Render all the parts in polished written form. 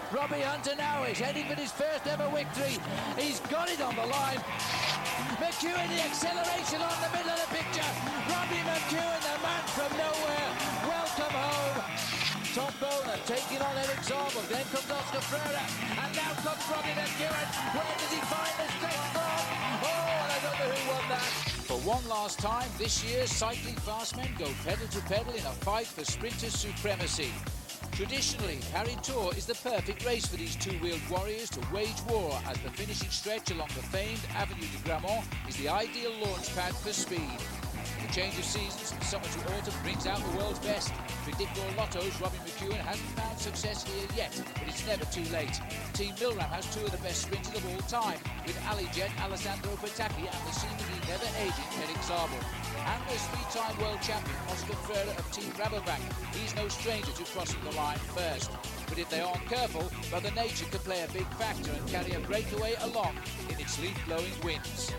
Robbie Hunter now is heading for his first ever victory. He's got it on the line. McEwen, the acceleration on the middle of the picture. Robbie McEwen, the man from nowhere. Welcome home. Tom Bowler taking on Eric Zabel. Then comes Oscar Freire. And now comes Robbie McEwen. Where does he find the strength from? Oh, and I don't know who won that. For one last time, this year's cycling fast men go pedal to pedal in a fight for sprinters' supremacy. Traditionally, Paris Tour is the perfect race for these two-wheeled warriors to wage war, as the finishing stretch along the famed Avenue de Grammont is the ideal launch pad for speed. The change of seasons from summer to autumn brings out the world's best. Predict all lottos, Robbie McEwen hasn't found success here yet, but it's never too late. Team Milram has two of the best sprinters of all time, with Alijet, Alessandro Petacchi and the seemingly never-aging Eric Zabel. And there's three-time world champion Oscar Freire of Team Rabobank. He's no stranger to crossing the line first. But if they aren't careful, Mother Nature could play a big factor and carry a breakaway along in its leaf-blowing winds.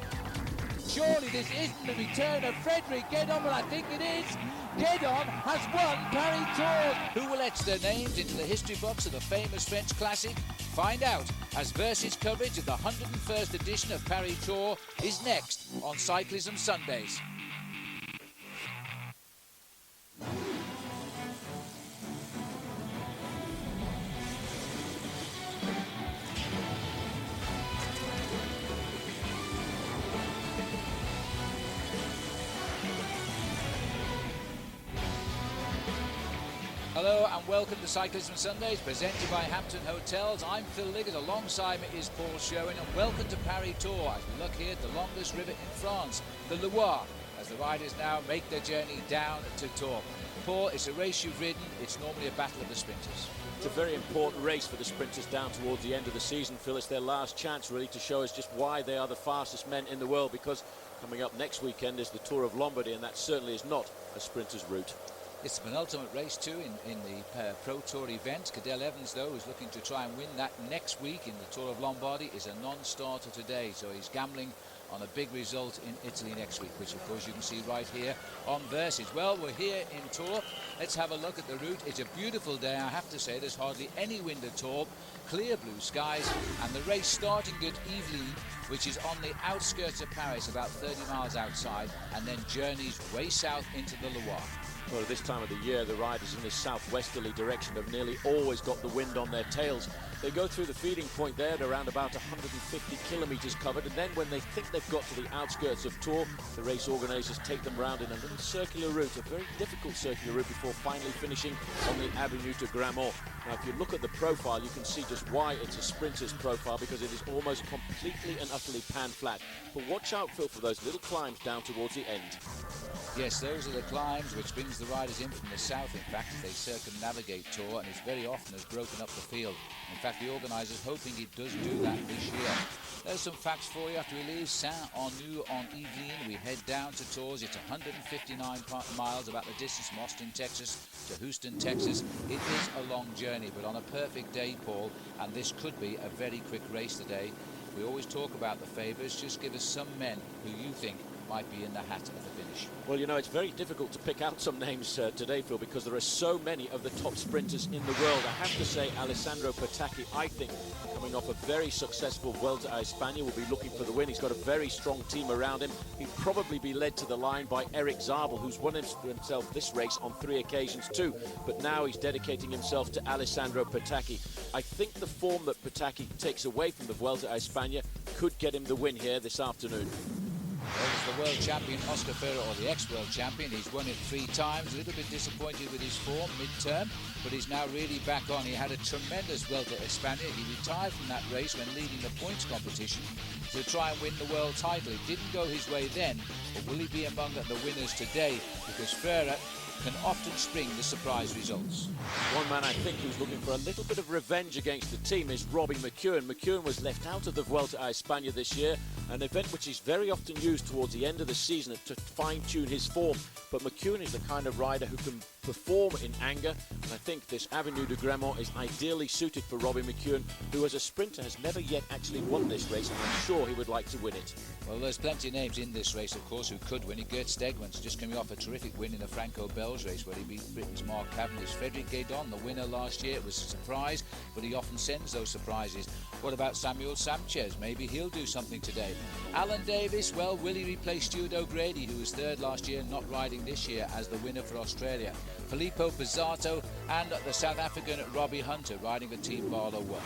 Surely this isn't the return of Frederic Guédon, but I think it is. Guédon has won Paris Tour. Who will etch their names into the history books of the famous French classic? Find out as Versus coverage of the 101st edition of Paris Tour is next on Cyclism Sundays. Hello and welcome to Cyclism Sundays, presented by Hampton Hotels. I'm Phil Liggett, alongside me is Paul Sherwen, and welcome to Paris Tour as we look here at the longest river in France, the Loire, as the riders now make their journey down to Tours. Paul, it's a race you've ridden, it's normally a battle of the sprinters. It's a very important race for the sprinters down towards the end of the season, Phil. It's their last chance really to show us just why they are the fastest men in the world, because coming up next weekend is the Tour of Lombardy, and that certainly is not a sprinter's route. It's the penultimate race too in the Pro Tour event. Cadel Evans, though, is looking to try and win that next week in the Tour of Lombardy, is a non-starter today, so he's gambling on a big result in Italy next week, which of course you can see right here on Versus. Well, we're here in Tours. Let's have a look at the route. It's a beautiful day, I have to say. There's hardly any wind at all, clear blue skies, and the race starting at Yvelines, which is on the outskirts of Paris, about 30 miles outside, and then journeys way south into the Loire. Well, this time of the year, the riders in this southwesterly direction have nearly always got the wind on their tails. They go through the feeding point there at around about 150 kilometres covered, and then when they think they've got to the outskirts of Tours, the race organisers take them round in a little circular route, a very difficult circular route, before finally finishing on the Avenue de Grammont. Now, if you look at the profile, you can see just why it's a sprinter's profile, because it is almost completely and utterly pan-flat. But watch out, Phil, for those little climbs down towards the end. Yes, those are the climbs which brings the riders in from the south, in fact, as they circumnavigate Tours, and it very often has broken up the field. In fact, the organisers hoping it does do that this year. There's some facts for you. After we leave Saint-Arnoux-en-Yvelines, we head down to Tours. It's 159 miles, about the distance from Austin, Texas to Houston, Texas. It is a long journey, but on a perfect day, Paul, and this could be a very quick race today. We always talk about the favourites. Just give us some men who you think might be in the hat at the finish. Well, you know, it's very difficult to pick out some names today, Phil, because there are so many of the top sprinters in the world. I have to say, Alessandro Petacchi, I think, coming off a very successful Vuelta a España, will be looking for the win. He's got a very strong team around him. He'll probably be led to the line by Eric Zabel, who's won himself this race on 3 occasions too. But now he's dedicating himself to Alessandro Petacchi. I think the form that Petacchi takes away from the Vuelta a España could get him the win here this afternoon. There's the world champion Oscar Freire, or the ex-world champion. He's won it 3 times. A little bit disappointed with his form mid-term, but he's now really back on. He had a tremendous Vuelta a España. He retired from that race when leading the points competition to try and win the world title. It didn't go his way then, but will he be among the winners today? Because Freire can often spring the surprise results. One man I think who's looking for a little bit of revenge against the team is Robbie McEwen. McEwen was left out of the Vuelta a España this year, an event which is very often used towards the end of the season to fine-tune his form. But McEwen is the kind of rider who can perform in anger, and I think this Avenue de Gramont is ideally suited for Robbie McEwen, who as a sprinter has never yet actually won this race, and I'm sure he would like to win it. Well, there's plenty of names in this race, of course, who could win it. Gert Stegman's just coming off a terrific win in the Franco-Belge race where he beat Britain's Mark Cavendish. Frederic Guedon, the winner last year, it was a surprise, but he often sends those surprises. What about Samuel Sanchez? Maybe he'll do something today. Alan Davis, well, will he replace Stuart O'Grady, who was third last year, not riding this year, as the winner for Australia? Filippo Pizzato and the South African Robbie Hunter riding the Team Barlow 1.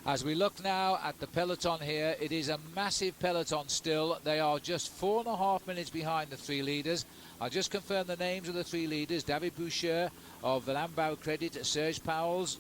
As we look now at the peloton here, it is a massive peloton still. They are just 4.5 minutes behind the three leaders. I'll just confirm the names of the three leaders. David Boucher of the Lambau Credit, Serge Pauwels,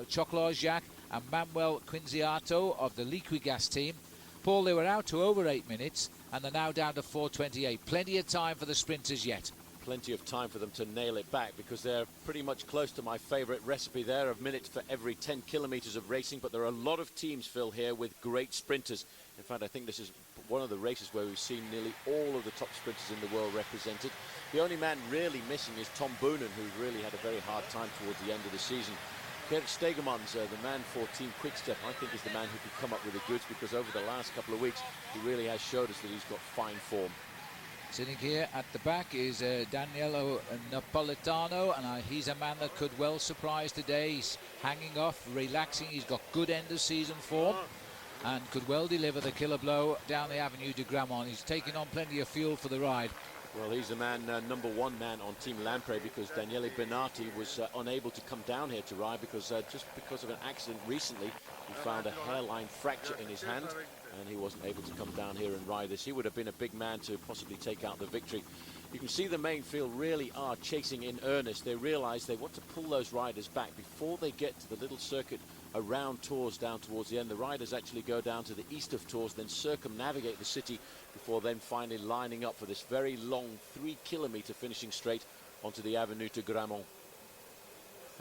Chocolat Jacques and Manuel Quinziato of the Liquigas team. Paul, they were out to over 8 minutes and they're now down to 4:28. Plenty of time for the sprinters yet. Plenty of time for them to nail it back because they're pretty much close to my favourite recipe there, a minute for every 10 kilometres of racing. But there are a lot of teams, Phil, here with great sprinters. In fact, I think this is one of the races where we've seen nearly all of the top sprinters in the world represented. The only man really missing is Tom Boonen, who really had a very hard time towards the end of the season. Gert Stegemans, the man for Team Quickstep, I think is the man who could come up with the goods, because over the last couple of weeks he really has showed us that he's got fine form. Sitting here at the back is Daniele Napolitano, and he's a man that could well surprise today. He's hanging off, relaxing, he's got good end of season form and could well deliver the killer blow down the Avenue de Gramont. He's taking on plenty of fuel for the ride. Well, he's the man, number one man on Team Lampre, because Daniele Benatti was unable to come down here to ride because just because of an accident recently, he found a hairline fracture in his hand and he wasn't able to come down here and ride this. He would have been a big man to possibly take out the victory. You can see the main field really are chasing in earnest. They realise they want to pull those riders back before they get to the little circuit around Tours down towards the end. The riders actually go down to the east of Tours, then circumnavigate the city before then finally lining up for this very long 3-kilometre finishing straight onto the Avenue de Gramont.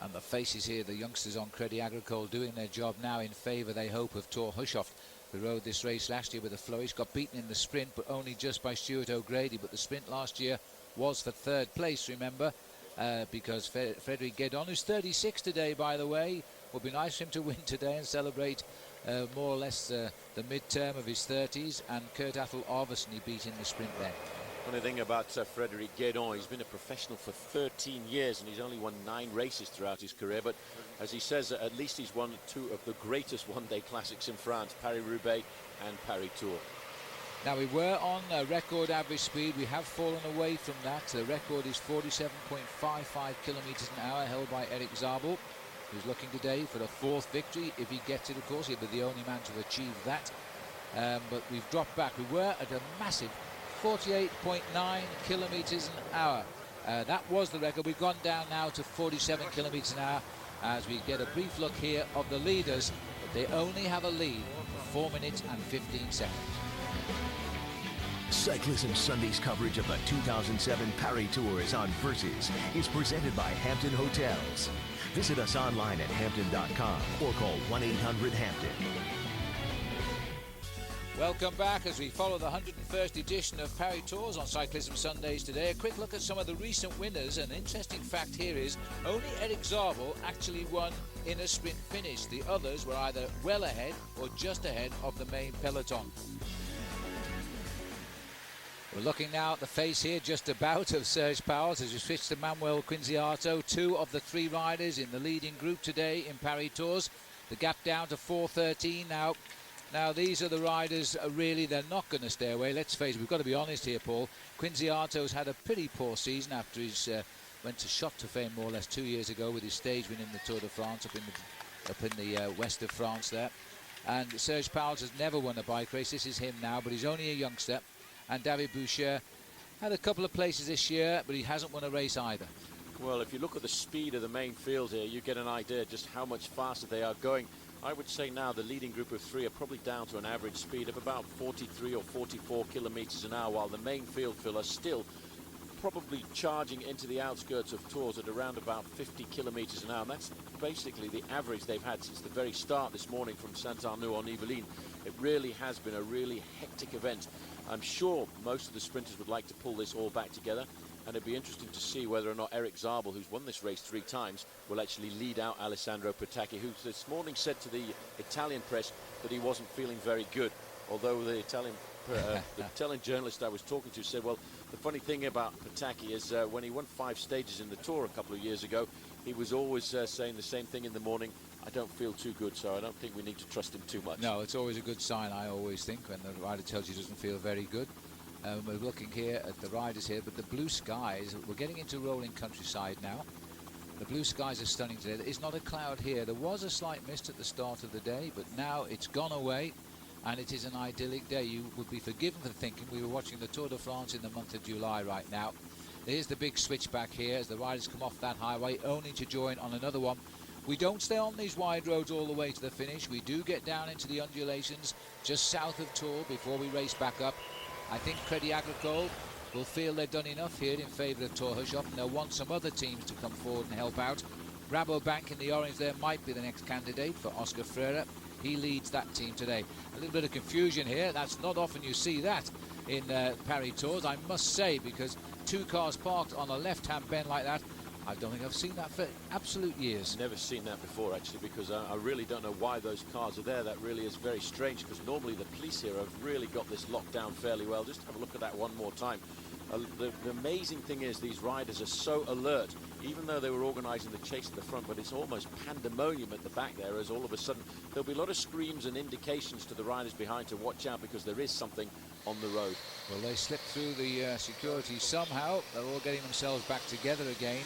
And the faces here, the youngsters on Crédit Agricole, doing their job now in favour, they hope, of Thor Hushovd, who rode this race last year with a flourish. Got beaten in the sprint, but only just by Stuart O'Grady. But the sprint last year was for third place, remember, because Frederic Guedon, who's 36 today, by the way, would be nice for him to win today and celebrate more or less the mid-term of his 30s. And Kurt Athel Arvesen he beat in the sprint then. Funny thing about Frederic Guedon, he's been a professional for 13 years and he's only won 9 races throughout his career. But as he says, at least he's won 2 of the greatest one-day classics in France, Paris-Roubaix and Paris-Tours. Now, we were on record average speed. We have fallen away from that. The record is 47.55 kilometres an hour, held by Eric Zabel, who's looking today for the 4th victory. If he gets it, of course, he'll be the only man to achieve that. But we've dropped back. We were at a massive 48.9 kilometres an hour. That was the record. We've gone down now to 47 kilometres an hour as we get a brief look here of the leaders. But they only have a lead of 4 minutes and 15 seconds. Cyclism Sunday's coverage of the 2007 Paris Tours on Versus is presented by Hampton Hotels. Visit us online at hampton.com or call 1-800-HAMPTON. Welcome back as we follow the 101st edition of Paris Tours on Cyclism Sundays today. A quick look at some of the recent winners. An interesting fact here is only Eric Zabel actually won in a sprint finish. The others were either well ahead or just ahead of the main peloton. We're looking now at the face here just about of Serge Pauwels as we switch to Manuel Quinziato, 2 of the 3 riders in the leading group today in Paris Tours. The gap down to 4:13 now. Now, these are the riders, really, they're not going to stay away. Let's face it, we've got to be honest here, Paul. Quinziato's had a pretty poor season after he's went to shot to fame more or less 2 years ago with his stage win in the Tour de France up in the west of France there. And Serge Pauwels has never won a bike race. This is him now, but he's only a youngster. And David Boucher had a couple of places this year, but he hasn't won a race either. Well, if you look at the speed of the main field here, you get an idea just how much faster they are going. I would say now the leading group of 3 are probably down to an average speed of about 43 or 44 kilometres an hour, while the main field, Phil, are still probably charging into the outskirts of Tours at around about 50 kilometres an hour. And that's basically the average they've had since the very start this morning from Saint-Arnaud-en-Yvelines. It really has been a really hectic event. I'm sure most of the sprinters would like to pull this all back together. and it'd be interesting to see whether or not Eric Zabel, who's won this race 3 times, will actually lead out Alessandro Petacchi, who this morning said to the Italian press that he wasn't feeling very good, although the Italian journalist I was talking to said, well, the funny thing about Petacchi is when he won 5 stages in the Tour a couple of years ago, he was always saying the same thing in the morning: I don't feel too good, so I don't think we need to trust him too much. No, it's always a good sign, I always think, when the rider tells you he doesn't feel very good. We're looking here at the riders here, but the blue skies, we're getting into rolling countryside now. The blue skies are stunning today. There is not a cloud here. There was a slight mist at the start of the day, but now it's gone away, and it is an idyllic day. You would be forgiven for thinking we were watching the Tour de France in the month of July right now. Here's the big switchback here as the riders come off that highway, only to join on another one. We don't stay on these wide roads all the way to the finish. We do get down into the undulations just south of Tours before we race back up. I think Crédit Agricole will feel they've done enough here in favour of Torhashop, and they'll want some other teams to come forward and help out. Rabobank in the orange there might be the next candidate for Oscar Freire. He leads that team today. A little bit of confusion here. That's not often you see that in Paris Tours, I must say, because 2 cars parked on a left-hand bend like that, I don't think I've seen that for absolute years. Never seen that before, actually, because I really don't know why those cars are there. That really is very strange, because normally the police here have really got this locked down fairly well. Just have a look at that one more time. The amazing thing is these riders are so alert, even though they were organising the chase at the front, but it's almost pandemonium at the back there, as all of a sudden there'll be a lot of screams and indications to the riders behind to watch out, because there is something on the road. Well, they slipped through the security somehow. They're all getting themselves back together again.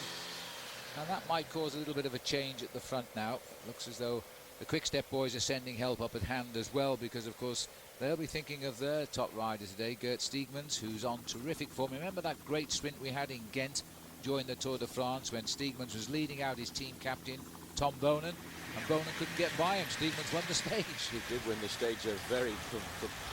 And that might cause a little bit of a change at the front now. Looks as though the Quick-Step boys are sending help up at hand as well, because, of course, they'll be thinking of their top rider today, Gert Steegmans, who's on terrific form. Remember that great sprint we had in Ghent during the Tour de France when Steegmans was leading out his team captain, Tom Bonen, and Bonen couldn't get by him. Steegmans won the stage. He did win the stage very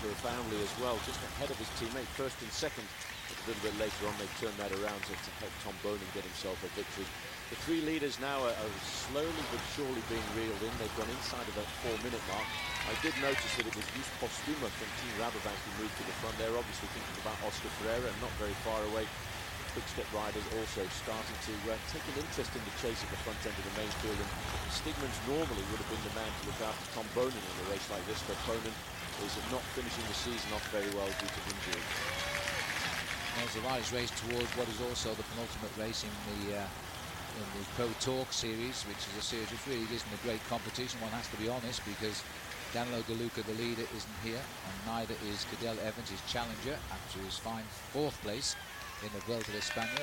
profoundly as well, just ahead of his teammate, first and second. A little bit later on, they turned that around to help Tom Bonen get himself a victory. The 3 leaders now are slowly but surely being reeled in. They've gone inside of that 4-minute mark. I did notice that it was Yus Postuma from Team Rabobank who moved to the front. They're obviously thinking about Oscar Freire, and not very far away. Quick-Step riders also starting to take an interest in the chase at the front end of the main field. And Steegmans normally would have been the man to look after Tom Bonen in a race like this, but Bonen is not finishing the season off very well due to injury. As the riders race towards what is also the penultimate race in the Pro Talk series, which is a series which really isn't a great competition, one has to be honest, because Danilo De Luca, the leader, isn't here, and neither is Cadel Evans, his challenger, after his fine 4th place in the Vuelta a España.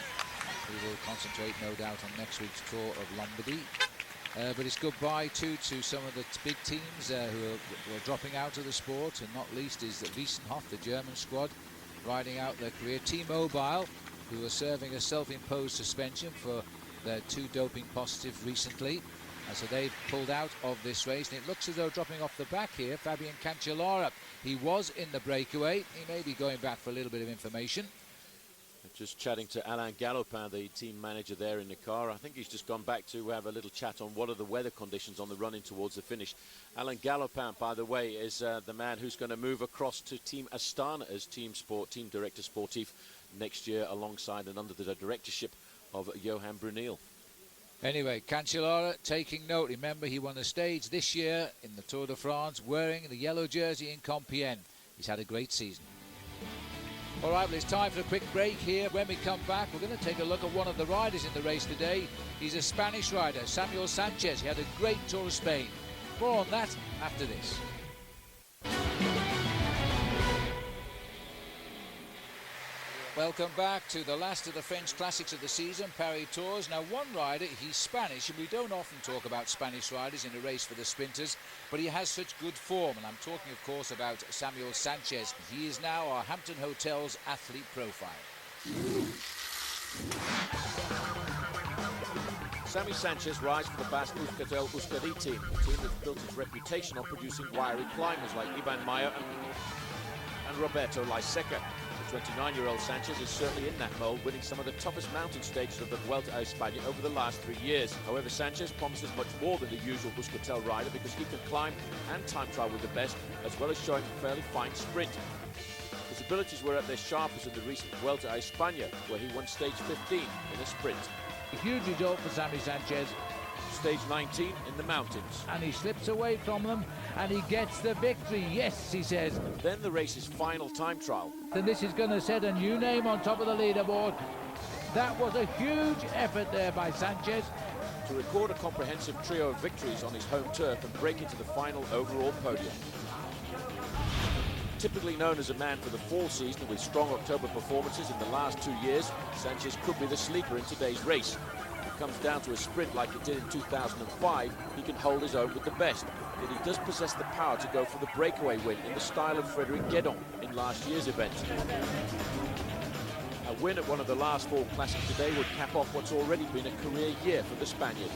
He will concentrate, no doubt, on next week's Tour of Lombardy. But it's goodbye too to some of the big teams who are dropping out of the sport, and not least is Wiesenhoff, the German squad, riding out their career. T-Mobile, who are serving a self-imposed suspension for their 2 doping positives recently. And so they've pulled out of this race, and it looks as though dropping off the back here, Fabian Cancellara. He was in the breakaway. He may be going back for a little bit of information. Just chatting to Alain Galopin, the team manager there in the car. I think he's just gone back to have a little chat on what are the weather conditions on the run in towards the finish. Alain Galopin, by the way, is the man who's going to move across to Team Astana as team director sportif next year, alongside and under the directorship of Johan Brunel. Anyway, Cancellara taking note. Remember, he won the stage this year in the Tour de France wearing the yellow jersey in Compiègne. He's had a great season. All right, well, it's time for a quick break here. When we come back, we're going to take a look at one of the riders in the race today. He's a Spanish rider, Samuel Sanchez. He had a great Tour of Spain. More on that after this. Welcome back to the last of the French classics of the season, Paris Tours. Now, one rider, he's Spanish, and we don't often talk about Spanish riders in a race for the sprinters, but he has such good form, and I'm talking, of course, about Samuel Sanchez. He is now our Hampton Hotels athlete profile. Sammy Sanchez rides for the Basque Euskaltel Euskadi team, a team that's built its reputation on producing wiry climbers like Iban Mayer and Roberto Laiseca. The 29-year-old Sanchez is certainly in that mould, winning some of the toughest mountain stages of the Vuelta a España over the last 3 years. However, Sanchez promises much more than the usual Euskaltel rider, because he can climb and time trial with the best, as well as showing a fairly fine sprint. His abilities were at their sharpest in the recent Vuelta a España, where he won stage 15 in a sprint. A huge result for Sammy Sanchez. Stage 19 in the mountains. And he slips away from them and he gets the victory. Yes, he says. Then the race's final time trial. Then this is going to set a new name on top of the leaderboard. That was a huge effort there by Sanchez. To record a comprehensive trio of victories on his home turf and break into the final overall podium. Typically known as a man for the fall season with strong October performances in the last 2 years, Sanchez could be the sleeper in today's race. If it comes down to a sprint like it did in 2005, he can hold his own with the best. But he does possess the power to go for the breakaway win in the style of Frédéric Guédon in last year's event. A win at one of the last 4 classics today would cap off what's already been a career year for the Spaniard.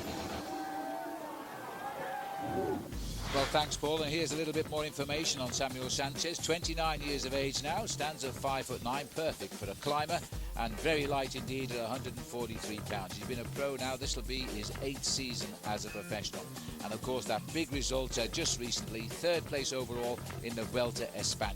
Well, thanks, Paul. And here's a little bit more information on Samuel Sanchez. 29 years of age now, stands at 5'9", perfect for a climber, and very light indeed at 143 pounds. He's been a pro now. This will be his 8th season as a professional. And of course, that big result just recently, 3rd place overall in the Vuelta a España.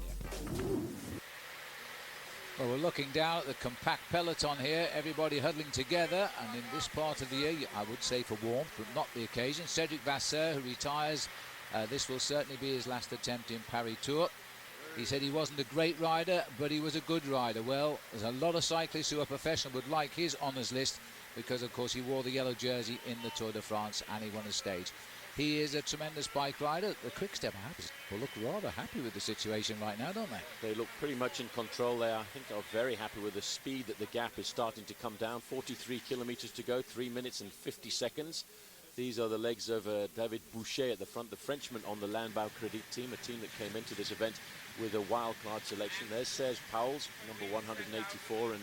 Well, we're looking down at the compact peloton here, everybody huddling together, and in this part of the year, I would say for warmth, but not the occasion. Cédric Vasseur, who retires, this will certainly be his last attempt in Paris Tour. He said he wasn't a great rider, but he was a good rider. Well, there's a lot of cyclists who are professional would like his honours list because, of course, he wore the yellow jersey in the Tour de France and he won a stage. He is a tremendous bike rider. The Quick-Step will look rather happy with the situation right now, don't they? They look pretty much in control. They, I think, are very happy with the speed that the gap is starting to come down. 43 kilometres to go, 3 minutes and 50 seconds. These are the legs of David Boucher at the front, the Frenchman on the Landbau Credit team, a team that came into this event with a wild card selection. There's Serge Pauwels, number 184, and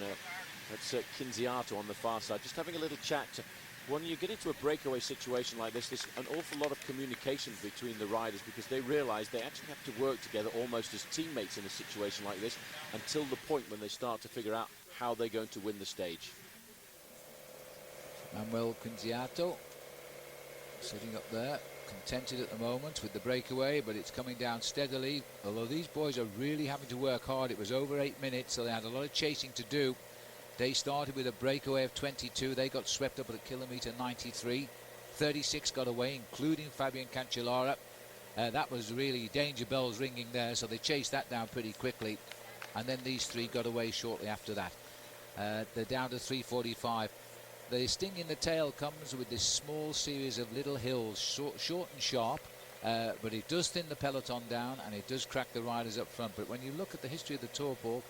that's Kinziato on the far side. Just having a little chat. When you get into a breakaway situation like this, there's an awful lot of communication between the riders because they realise they actually have to work together almost as teammates in a situation like this until the point when they start to figure out how they're going to win the stage. Manuel Kinziato sitting up there, contented at the moment with the breakaway, but it's coming down steadily. Although these boys are really having to work hard. It was over 8 minutes, so they had a lot of chasing to do. They started with a breakaway of 22. They got swept up at kilometre 93. 36 got away, including Fabian Cancellara. That was really danger bells ringing there, so they chased that down pretty quickly. And then these 3 got away shortly after that. They're down to 3:45. The sting in the tail comes with this small series of little hills, short and sharp, but it does thin the peloton down and it does crack the riders up front. But when you look at the history of the Tour, Paul,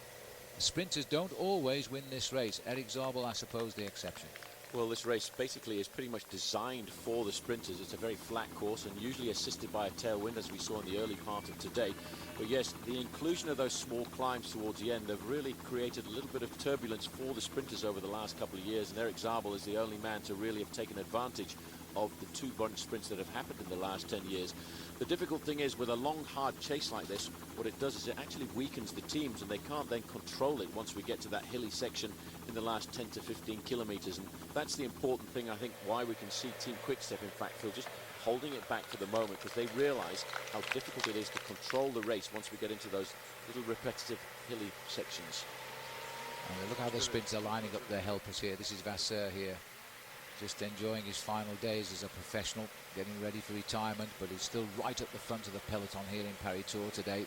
the sprinters don't always win this race. Eric Zabel, I suppose, the exception. Well, this race basically is pretty much designed for the sprinters. It's a very flat course and usually assisted by a tailwind, as we saw in the early part of today. But yes, the inclusion of those small climbs towards the end have really created a little bit of turbulence for the sprinters over the last couple of years, and Eric Zabel is the only man to really have taken advantage of the 2 bunch sprints that have happened in the last 10 years. The difficult thing is, with a long, hard chase like this, what it does is it actually weakens the teams, and they can't then control it once we get to that hilly section in the last 10 to 15 kilometres. And that's the important thing, I think, why we can see Team Quick-Step, in fact, Phil, just holding it back for the moment, because they realise how difficult it is to control the race once we get into those little repetitive hilly sections. And look how the sprints are lining up their helpers here. This is Vasseur here, just enjoying his final days as a professional, getting ready for retirement, but he's still right at the front of the peloton here in Paris Tour today.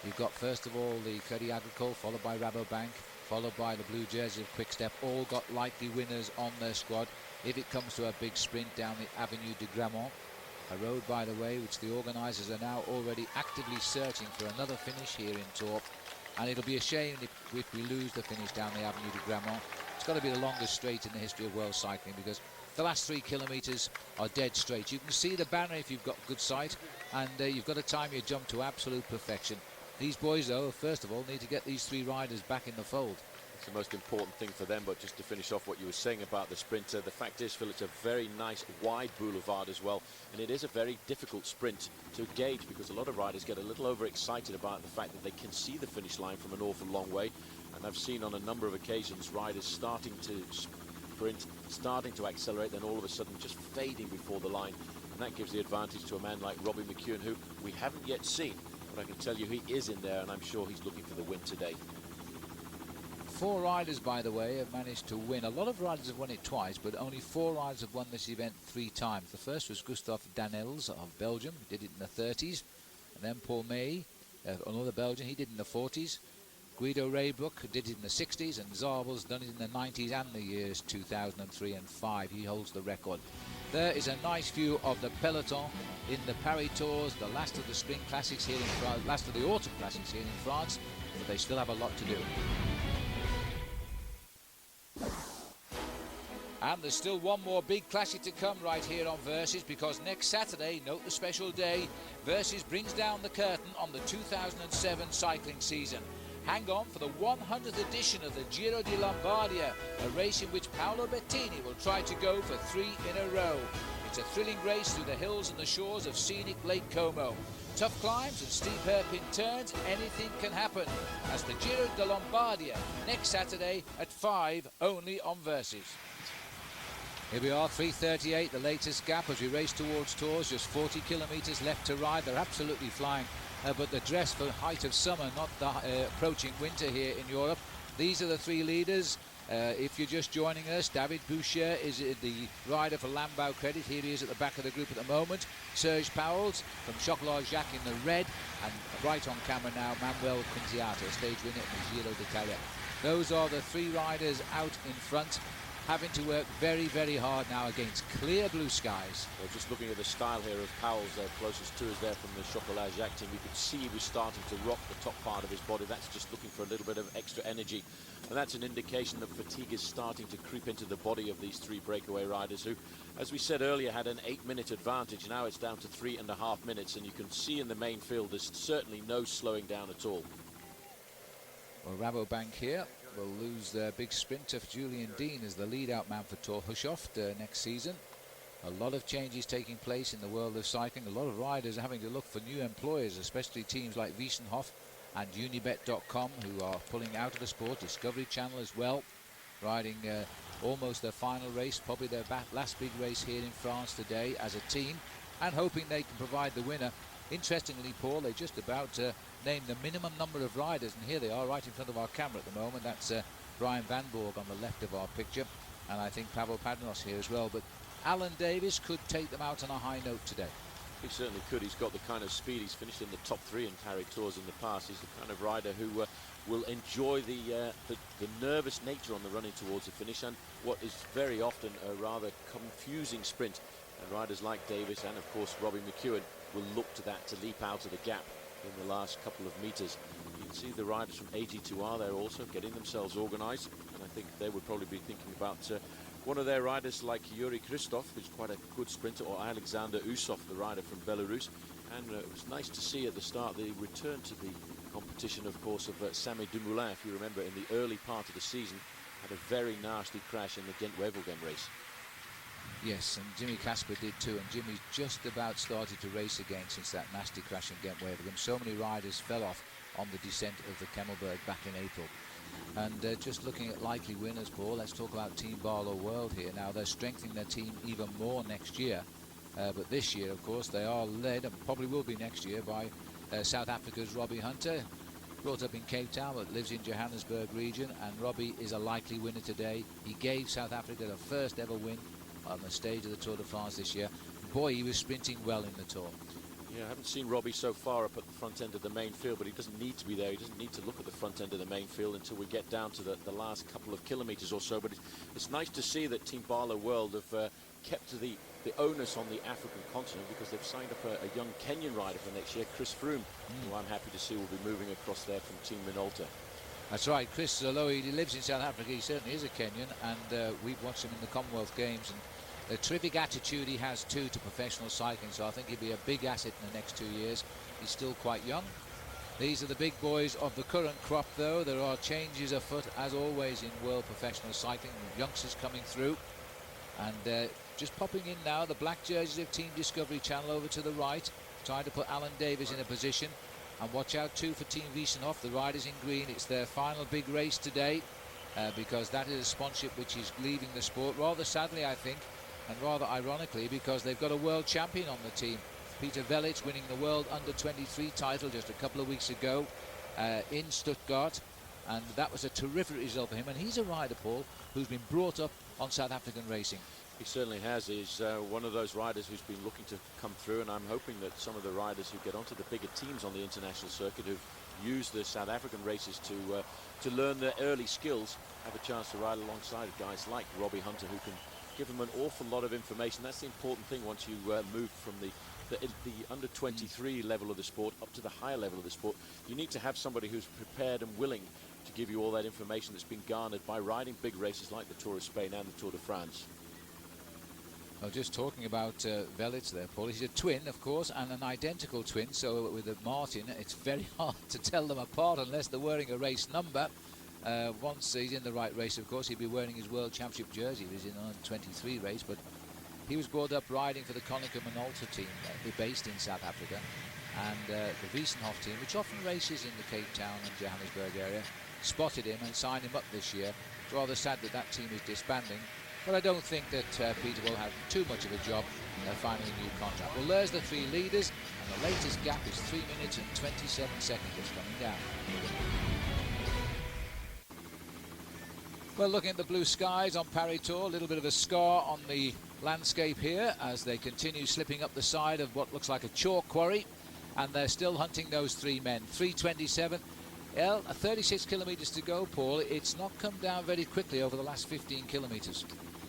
You've got, first of all, the Crédit Agricole, followed by Rabobank, followed by the blue jersey of Quick-Step. All got likely winners on their squad if it comes to a big sprint down the Avenue de Gramont. A road, by the way, which the organisers are now already actively searching for another finish here in Tour. And it'll be a shame if we lose the finish down the Avenue de Gramont. It's got to be the longest straight in the history of world cycling, because the last 3 kilometres are dead straight. You can see the banner if you've got good sight, and you've got to time your jump to absolute perfection. These boys, though, first of all, need to get these 3 riders back in the fold. It's the most important thing for them. But just to finish off what you were saying about the sprinter, the fact is, Phil, it's a very nice wide boulevard as well, and it is a very difficult sprint to gauge, because a lot of riders get a little overexcited about the fact that they can see the finish line from an awful long way. And I've seen on a number of occasions riders starting to sprint, starting to accelerate, then all of a sudden just fading before the line. And that gives the advantage to a man like Robbie McEwen, who we haven't yet seen But I can tell you he is in there, and I'm sure he's looking for the win today. 4 riders, by the way, have managed to win. A lot of riders have won it twice, but only 4 riders have won this event 3 times. The first was Gustav Danels of Belgium, who did it in the 30s. And then Paul May, another Belgian, he did it in the 40s. Guido Raybrook did it in the 60s, and Zabel's done it in the 90s and the years 2003 and 5. He holds the record. There is a nice view of the peloton in the Paris Tours, the last of the spring classics here in France, last of the autumn classics here in France, but they still have a lot to do. And there's still one more big classic to come right here on Versus, because next Saturday, note the special day, Versus brings down the curtain on the 2007 cycling season. Hang on for the 100th edition of the Giro di Lombardia, a race in which Paolo Bettini will try to go for 3 in a row. It's a thrilling race through the hills and the shores of scenic Lake Como. Tough climbs and steep hairpin turns, anything can happen. As the Giro di Lombardia next Saturday at 5, only on Versus. Here we are, 3:38, the latest gap as we race towards Tours, just 40 kilometres left to ride. They're absolutely flying. But the dress for height of summer, not the approaching winter here in Europe. These are the 3 leaders. If you're just joining us, David Boucher is the rider for Lambau Credit. Here he is at the back of the group at the moment. Serge Pauwels from Chocolat Jacques in the red. And right on camera now, Manuel Quinziato, stage winner in the Giro d'Italia. Those are the 3 riders out in front, having to work very, very hard now against clear blue skies. Well, just looking at the style here of Powell's, closest to us there from the Chocolat Jacques team, you could see he was starting to rock the top part of his body. That's just looking for a little bit of extra energy. And that's an indication that fatigue is starting to creep into the body of these 3 breakaway riders who, as we said earlier, had an 8-minute advantage. Now it's down to 3.5 minutes, and you can see in the main field there's certainly no slowing down at all. Well, Rabobank here will lose their big sprinter Julian Dean as the lead-out man for Tor Hushoft next season. A lot of changes taking place in the world of cycling. A lot of riders are having to look for new employers, especially teams like Wiesenhof and Unibet.com, who are pulling out of the sport. Discovery Channel as well, riding almost their final race, probably their last big race here in France today as a team, and hoping they can provide the winner. Interestingly, Paul, they just about named the minimum number of riders, and here they are right in front of our camera at the moment. That's Brian Van Borg on the left of our picture, and I think Pavel Padnos here as well. But Alan Davis could take them out on a high note today. He certainly could. He's got the kind of speed. He's finished in the top 3 in Paris Tours in the past. He's the kind of rider who will enjoy the nervous nature on the running towards the finish, and what is very often a rather confusing sprint. And riders like Davis and, of course, Robbie McEwen will look to that to leap out of the gap in the last couple of meters. You can see the riders from AG2R there also getting themselves organized, and I think they would probably be thinking about one of their riders like Yuri Christoph, who's quite a good sprinter, or Alexander Usov, the rider from Belarus. And it was nice to see at the start the return to the competition, of course, of Sami Dumoulin, if you remember, in the early part of the season, had a very nasty crash in the Ghent-Wevelgem race. Yes, and Jimmy Casper did too, and Jimmy's just about started to race again since that nasty crash in Ghent-Wevelgem. So many riders fell off on the descent of the Kemmelberg back in April. And just looking at likely winners, Paul, let's talk about Team Barlow World here. Now, they're strengthening their team even more next year. But this year, of course, they are led, and probably will be next year, by South Africa's Robbie Hunter. Brought up in Cape Town, but lives in Johannesburg region. And Robbie is a likely winner today. He gave South Africa the first ever win on the stage of the Tour de France this year. Boy, he was sprinting well in the Tour. Yeah, I haven't seen Robbie so far up at the front end of the main field, but he doesn't need to be there. He doesn't need to look at the front end of the main field until we get down to the last couple of kilometres or so. But it's nice to see that Team Barlow World have kept to the onus on the African continent, because they've signed up a young Kenyan rider for next year, Chris Froome, who I'm happy to see will be moving across there from Team Minolta. That's right, Chris, although he lives in South Africa, he certainly is a Kenyan, and we've watched him in the Commonwealth Games, and the terrific attitude he has too to professional cycling, so I think he'll be a big asset in the next 2 years. He's still quite young. These are the big boys of the current crop, though. There are changes afoot, as always, in world professional cycling, with youngsters coming through. And just popping in now, the black jerseys of Team Discovery Channel over to the right, trying to put Alan Davis in a position. And watch out too for Team Wiesenhof, the riders in green. It's their final big race today, because that is a sponsorship which is leaving the sport, rather sadly, I think, and rather ironically, because they've got a world champion on the team. Peter Velits winning the World Under-23 title just a couple of weeks ago in Stuttgart, and that was a terrific result for him. And he's a rider, Paul, who's been brought up on South African racing. He certainly has. He's one of those riders who's been looking to come through, and I'm hoping that some of the riders who get onto the bigger teams on the international circuit, who've used the South African races to learn their early skills, have a chance to ride alongside guys like Robbie Hunter, who can give them an awful lot of information. That's the important thing once you move from the under 23 level of the sport up to the higher level of the sport. You need to have somebody who's prepared and willing to give you all that information that's been garnered by riding big races like the Tour of Spain and the Tour de France. Well, just talking about Velits there, Paul, he's a twin, of course, and an identical twin, so with a Martin, it's very hard to tell them apart unless they're wearing a race number. Once he's in the right race, of course, he'd be wearing his World Championship jersey. He was in an under-23 race, but he was brought up riding for the Konica Minolta team, based in South Africa, and the Wiesenhof team, which often races in the Cape Town and Johannesburg area, spotted him and signed him up this year. It's rather sad that that team is disbanding, but I don't think that Peter will have too much of a job finding a new contract. Well, there's the three leaders, and the latest gap is 3 minutes and 27 seconds. It's coming down. Well, looking at the blue skies on Paris Tour, a little bit of a scar on the landscape here as they continue slipping up the side of what looks like a chalk quarry, and they're still hunting those three men. 3:27. Well, 36 kilometres to go, Paul. It's not come down very quickly over the last 15 kilometres.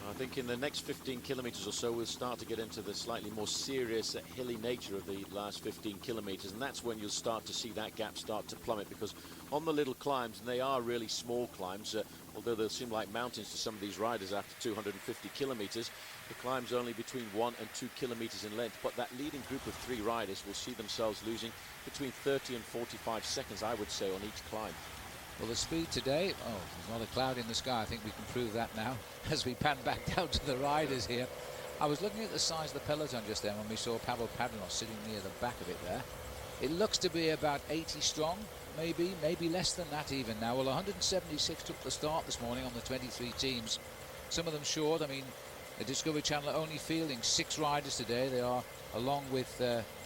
I think in the next 15 kilometres or so we'll start to get into the slightly more serious hilly nature of the last 15 kilometres, and that's when you'll start to see that gap start to plummet, because on the little climbs, and they are really small climbs, although they'll seem like mountains to some of these riders after 250 kilometres, the climb's only between 1 and 2 kilometres in length, but that leading group of three riders will see themselves losing between 30 and 45 seconds, I would say, on each climb. Well, the speed today, there's not a cloud in the sky. I think we can prove that now as we pan back down to the riders here. I was looking at the size of the peloton just then when we saw Pavel Padrinos sitting near the back of it there. It looks to be about 80 strong, maybe less than that even now. Well, 176 took the start this morning on the 23 teams. Some of them short. I mean, the Discovery Channel are only fielding 6 riders today. They are, along with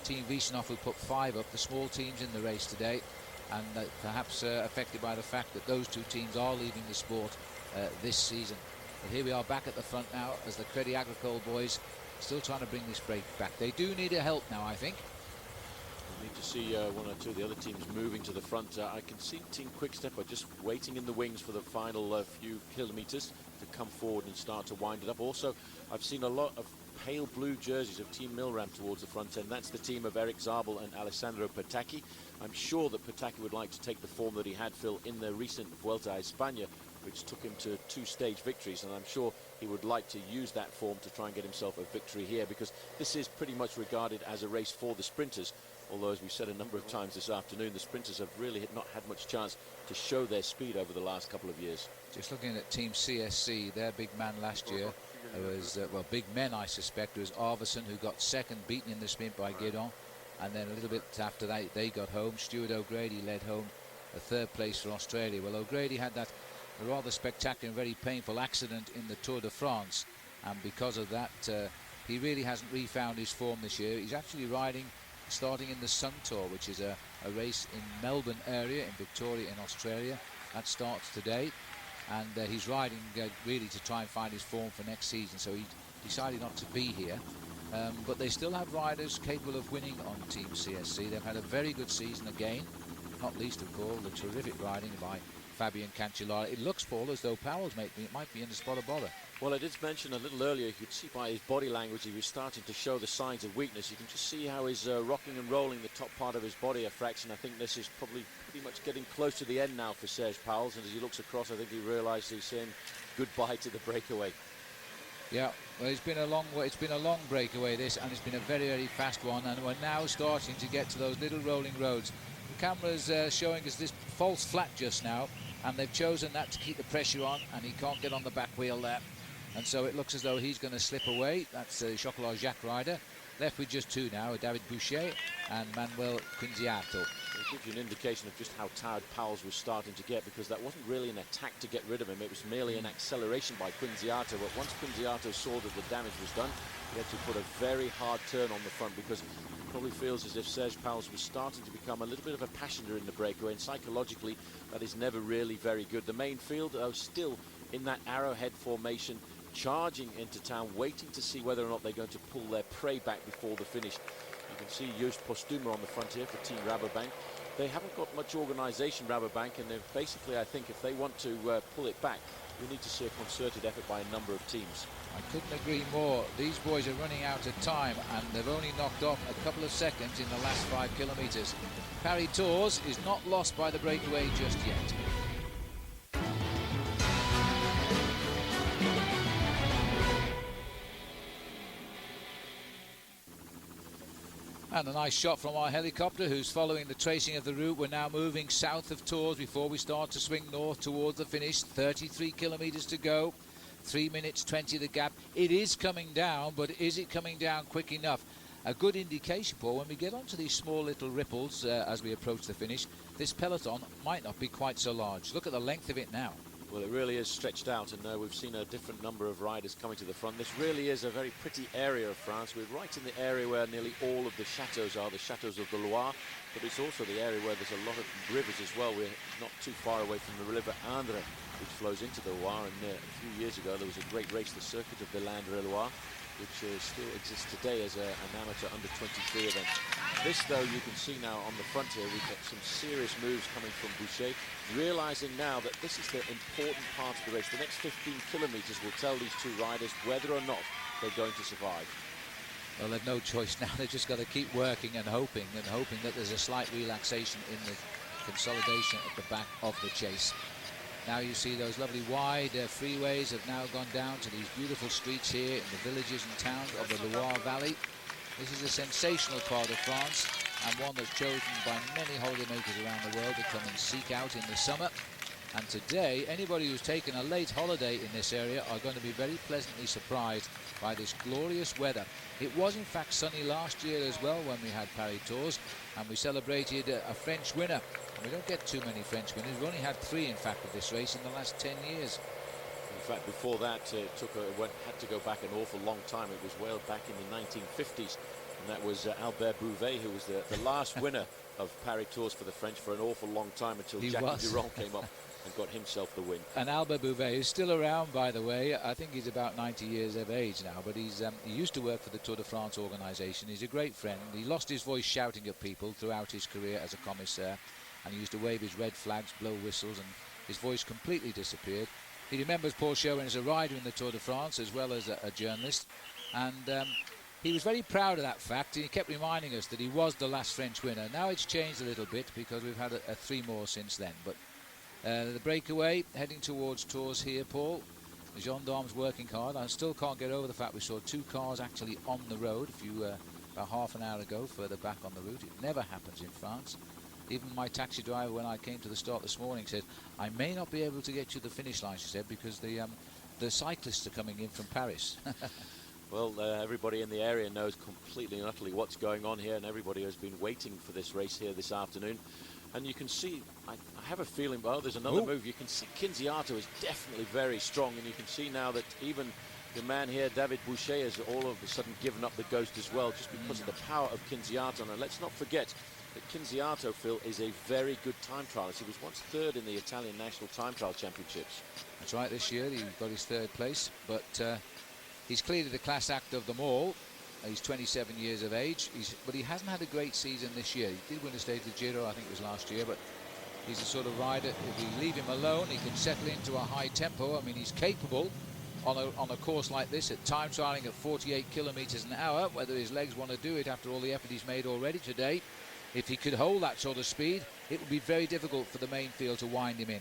Team Wiesenhof, who put 5 up, the small teams in the race today, and perhaps affected by the fact that those two teams are leaving the sport this season. But here we are back at the front now as the Crédit Agricole boys still trying to bring this break back. They do need a help now, I think. We need to see one or two of the other teams moving to the front. I can see Team Quickstep are just waiting in the wings for the final few kilometres to come forward and start to wind it up. Also, I've seen a lot of pale blue jerseys of Team Milram towards the front end. That's the team of Eric Zabel and Alessandro Patacchi. I'm sure that Patacchi would like to take the form that he had, Phil, in the recent Vuelta a España, which took him to 2-stage victories, and I'm sure he would like to use that form to try and get himself a victory here, because this is pretty much regarded as a race for the sprinters. Although, as we've said a number of times this afternoon, the sprinters have really not had much chance to show their speed over the last couple of years. Just looking at Team CSC, their big man last year was, well, big men, I suspect. It was Arvidsson, who got second, beaten in the sprint by Guidon. And then a little bit after that, they got home. Stuart O'Grady led home a 3rd place for Australia. Well, O'Grady had that rather spectacular and very painful accident in the Tour de France. And because of that, he really hasn't refound his form this year. He's actually riding, starting in the Sun Tour, which is a race in Melbourne area, in Victoria, in Australia. That starts today. And he's riding really to try and find his form for next season. So he decided not to be here. But they still have riders capable of winning on Team CSC. They've had a very good season again, not least of all the terrific riding by Fabian Cancellara. It looks, Paul, as though Powell's might be in the spot of bother. Well, I did mention a little earlier, you could see by his body language he was starting to show the signs of weakness. You can just see how he's rocking and rolling the top part of his body a fraction. I think this is probably pretty much getting close to the end now for Serge Powell, and as he looks across, I think he realised he's saying goodbye to the breakaway. Yeah, well, it's been a long breakaway, this, and it's been a very, very fast one, and we're now starting to get to those little rolling roads. The camera's showing us this false flat just now, and they've chosen that to keep the pressure on, and he can't get on the back wheel there. And so it looks as though he's going to slip away. That's Chocolat Jacques rider. Left with just 2 now, David Boucher and Manuel Quinziato. It gives you an indication of just how tired Powell's was starting to get, because that wasn't really an attack to get rid of him. It was merely an acceleration by Quinziato. But once Quinziato saw that the damage was done, he had to put a very hard turn on the front, because probably feels as if Serge Pauwels was starting to become a little bit of a passenger in the breakaway, and psychologically that is never really very good. The main field, though, still in that arrowhead formation, charging into town, waiting to see whether or not they're going to pull their prey back before the finish. You can see Joost Postuma on the front here for Team Rabobank. They haven't got much organisation, Rabobank, and they're basically, I think, if they want to pull it back, we need to see a concerted effort by a number of teams. I couldn't agree more. These boys are running out of time, and they've only knocked off a couple of seconds in the last 5 kilometres. Paris Tours is not lost by the breakaway just yet. And a nice shot from our helicopter, who's following the tracing of the route. We're now moving south of Tours before we start to swing north towards the finish. 33 kilometres to go. 3 minutes 20 the gap. It is coming down, but is it coming down quick enough? A good indication, Paul, when we get onto these small little ripples as we approach the finish, this peloton might not be quite so large. Look at the length of it now. Well, it really is stretched out, and we've seen a different number of riders coming to the front. This really is a very pretty area of France. We're right in the area where nearly all of the chateaux are, the chateaux of the Loire, but it's also the area where there's a lot of rivers as well. We're not too far away from the river Indre, which flows into the Loire, and a few years ago there was a great race, the Circuit of the Indre-Loire, which still exists today as an amateur under-23 event. This, though, you can see now on the front here, we've got some serious moves coming from Boucher, realising now that this is the important part of the race. The next 15 kilometres will tell these two riders whether or not they're going to survive. Well, they've no choice now. They've just got to keep working and hoping that there's a slight relaxation in the consolidation at the back of the chase. Now you see those lovely wide freeways have now gone down to these beautiful streets here in the villages and towns of the Loire Valley. This is a sensational part of France, and one that's chosen by many holidaymakers around the world to come and seek out in the summer. And today, anybody who's taken a late holiday in this area are going to be very pleasantly surprised by this glorious weather. It was in fact sunny last year as well when we had Paris Tours, and we celebrated a French winner. And we don't get too many French winners. We've only had 3, in fact, of this race in the last 10 years. In fact, before that, had to go back an awful long time. It was well back in the 1950s, and that was Albert Bouvet, who was the last winner of Paris Tours for the French for an awful long time, until Jacques Durand came up and got himself the win. And Albert Bouvet is still around, by the way. I think he's about 90 years of age now, but he used to work for the Tour de France organisation. He's a great friend. He lost his voice shouting at people throughout his career as a commissaire, and he used to wave his red flags, blow whistles, and his voice completely disappeared. He remembers Paul Sherwen as a rider in the Tour de France as well as a journalist, and he was very proud of that fact, and he kept reminding us that he was the last French winner. Now it's changed a little bit because we've had 3 more since then, but the breakaway heading towards Tours here, Paul. The gendarmes working hard. I still can't get over the fact we saw 2 cars actually on the road about half an hour ago further back on the route. It never happens in France. Even my taxi driver, when I came to the start this morning, said, I may not be able to get you to the finish line, she said, because the cyclists are coming in from Paris. Well, everybody in the area knows completely and utterly what's going on here, and everybody has been waiting for this race here this afternoon. And you can see, I have a feeling, there's another move. You can see Kinziato is definitely very strong, and you can see now that even the man here, David Boucher, has all of a sudden given up the ghost as well, just because of the power of Kinziato. And let's not forget that Kinziato, Phil, is a very good time trialist. He was once 3rd in the Italian National Time Trial Championships. That's right, this year he got his 3rd place, but he's clearly the class act of them all. He's 27 years of age, but he hasn't had a great season this year. He did win a stage of Giro, I think it was last year, but he's the sort of rider, if we leave him alone, he can settle into a high tempo. I mean, he's capable on a course like this at time trialing at 48 kilometres an hour, whether his legs want to do it after all the effort he's made already today. If he could hold that sort of speed, it would be very difficult for the main field to wind him in.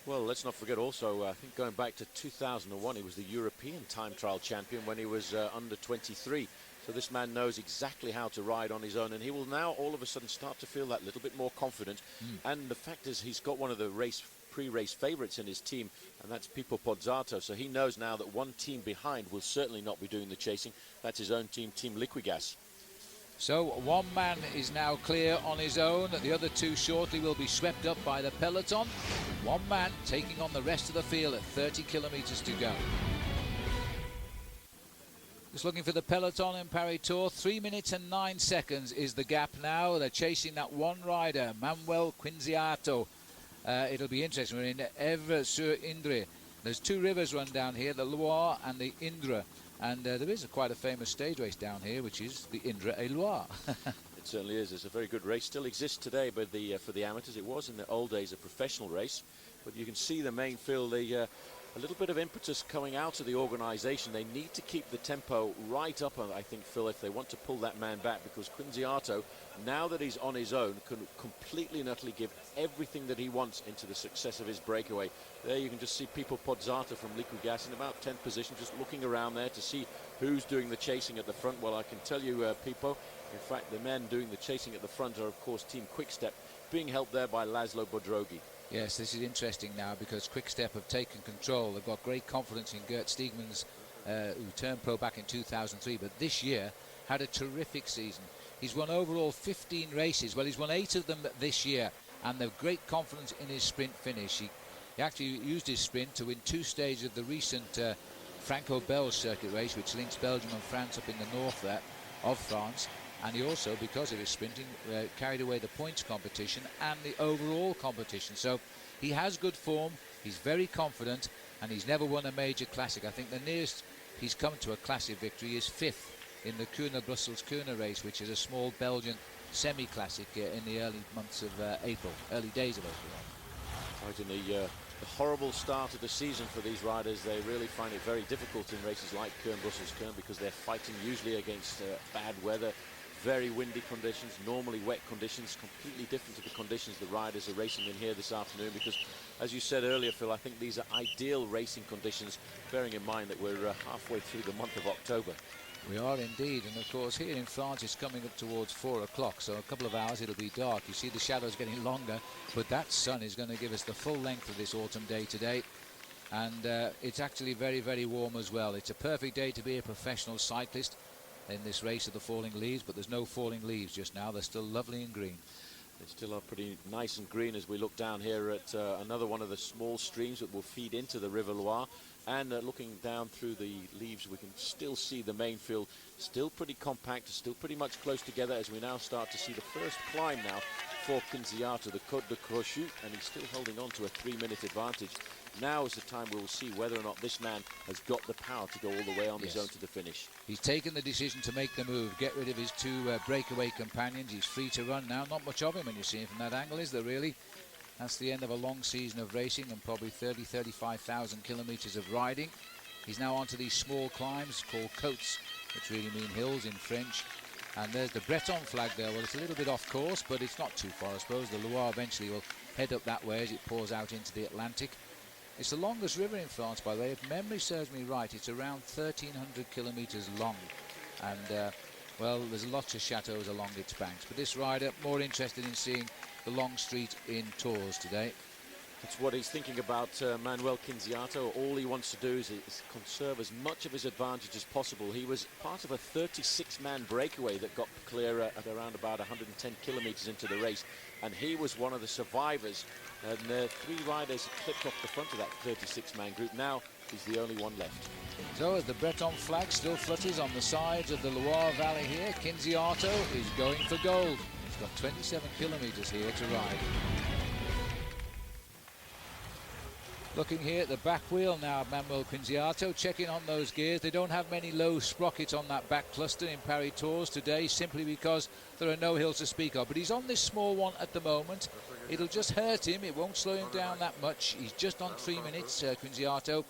Well, let's not forget also, I think going back to 2001, he was the European time trial champion when he was under 23. So this man knows exactly how to ride on his own, and he will now all of a sudden start to feel that little bit more confident. And the fact is, he's got one of the pre-race favourites in his team, and that's Pippo Pozzato. So he knows now that one team behind will certainly not be doing the chasing. That's his own team, Team Liquigas. So one man is now clear on his own. The other 2 shortly will be swept up by the peloton. One man taking on the rest of the field at 30 kilometres to go. Just looking for the peloton in Paris Tour. 3 minutes and 9 seconds is the gap now. They're chasing that one rider, Manuel Quinziato. It'll be interesting. We're in Evre-sur-Indre. There's two rivers run down here, the Loire and the Indre. And there is quite a famous stage race down here, which is the Indre-et-Loire. It certainly is. It's a very good race. Still exists today, but for the amateurs, it was in the old days a professional race. But you can see the main field, a little bit of impetus coming out of the organisation. They need to keep the tempo right up, I think, Phil, if they want to pull that man back, because Quinziato, now that he's on his own, can completely and utterly give everything that he wants into the success of his breakaway. There you can just see Pipo Pozzato from Liquid Gas in about 10th position, just looking around there to see who's doing the chasing at the front. Well, I can tell you, Pipo, in fact, the men doing the chasing at the front are, of course, Team Quickstep, being helped there by Laszlo Bodrogi. Yes, this is interesting now because Quickstep have taken control. They've got great confidence in Gert Steegmans, who turned pro back in 2003, but this year had a terrific season. He's won overall 15 races. Well, he's won 8 of them this year, and they've great confidence in his sprint finish. He actually used his sprint to win 2 stages of the recent Franco-Belge circuit race, which links Belgium and France up in the north there of France. And he also, because of his sprinting, carried away the points competition and the overall competition. So he has good form, he's very confident, and he's never won a major classic. I think the nearest he's come to a classic victory is 5th in the Kuurne-Brussels-Kuurne race, which is a small Belgian semi-classic in the early months of April, early days of April. Right in the horrible start of the season for these riders, they really find it very difficult in races like Kuurne-Brussels-Kuurne because they're fighting usually against bad weather. Very windy conditions, normally wet conditions, completely different to the conditions the riders are racing in here this afternoon, because as you said earlier, Phil, I think these are ideal racing conditions, bearing in mind that we're halfway through the month of October. We are indeed, and of course here in France it's coming up towards 4 o'clock, so a couple of hours it'll be dark. You see the shadows getting longer, but that sun is going to give us the full length of this autumn day today. And it's actually very, very warm as well. It's a perfect day to be a professional cyclist in this race of the falling leaves, but there's no falling leaves just now. They're still lovely and green. They still are pretty nice and green as we look down here at another one of the small streams that will feed into the River Loire. And looking down through the leaves, we can still see the main field still pretty compact, still pretty much close together as we now start to see the first climb now for Quinziato, the Côte de Crochut, and he's still holding on to a 3-minute advantage. Now is the time we will see whether or not this man has got the power to go all the way on his own to the finish. He's taken the decision to make the move, get rid of his 2 breakaway companions. He's free to run now. Not much of him when you see him from that angle, is there really? That's the end of a long season of racing and probably 35,000 kilometres of riding. He's now onto these small climbs called côtes, which really mean hills in French. And there's the Breton flag there. Well, it's a little bit off course, but it's not too far, I suppose. The Loire eventually will head up that way as it pours out into the Atlantic. It's the longest river in France, by the way. If memory serves me right, it's around 1,300 kilometres long. And, well, there's lots of chateaux along its banks. But this rider, more interested in seeing the long street in Tours today. That's what he's thinking about, Manuel Quinziato. All he wants to do is conserve as much of his advantage as possible. He was part of a 36-man breakaway that got clear at around about 110 kilometres into the race. And he was one of the survivors. And 3 riders clipped off the front of that 36-man group. Now he's the only one left. So as the Breton flag still flutters on the sides of the Loire Valley here, Quinziato is going for gold. He's got 27 kilometres here to ride. Looking here at the back wheel now, Manuel Quinziato checking on those gears. They don't have many low sprockets on that back cluster in Paris Tours today, simply because there are no hills to speak of. But he's on this small one at the moment. It'll just hurt him. It won't slow him down that much. He's just on 3 minutes, Quinziato,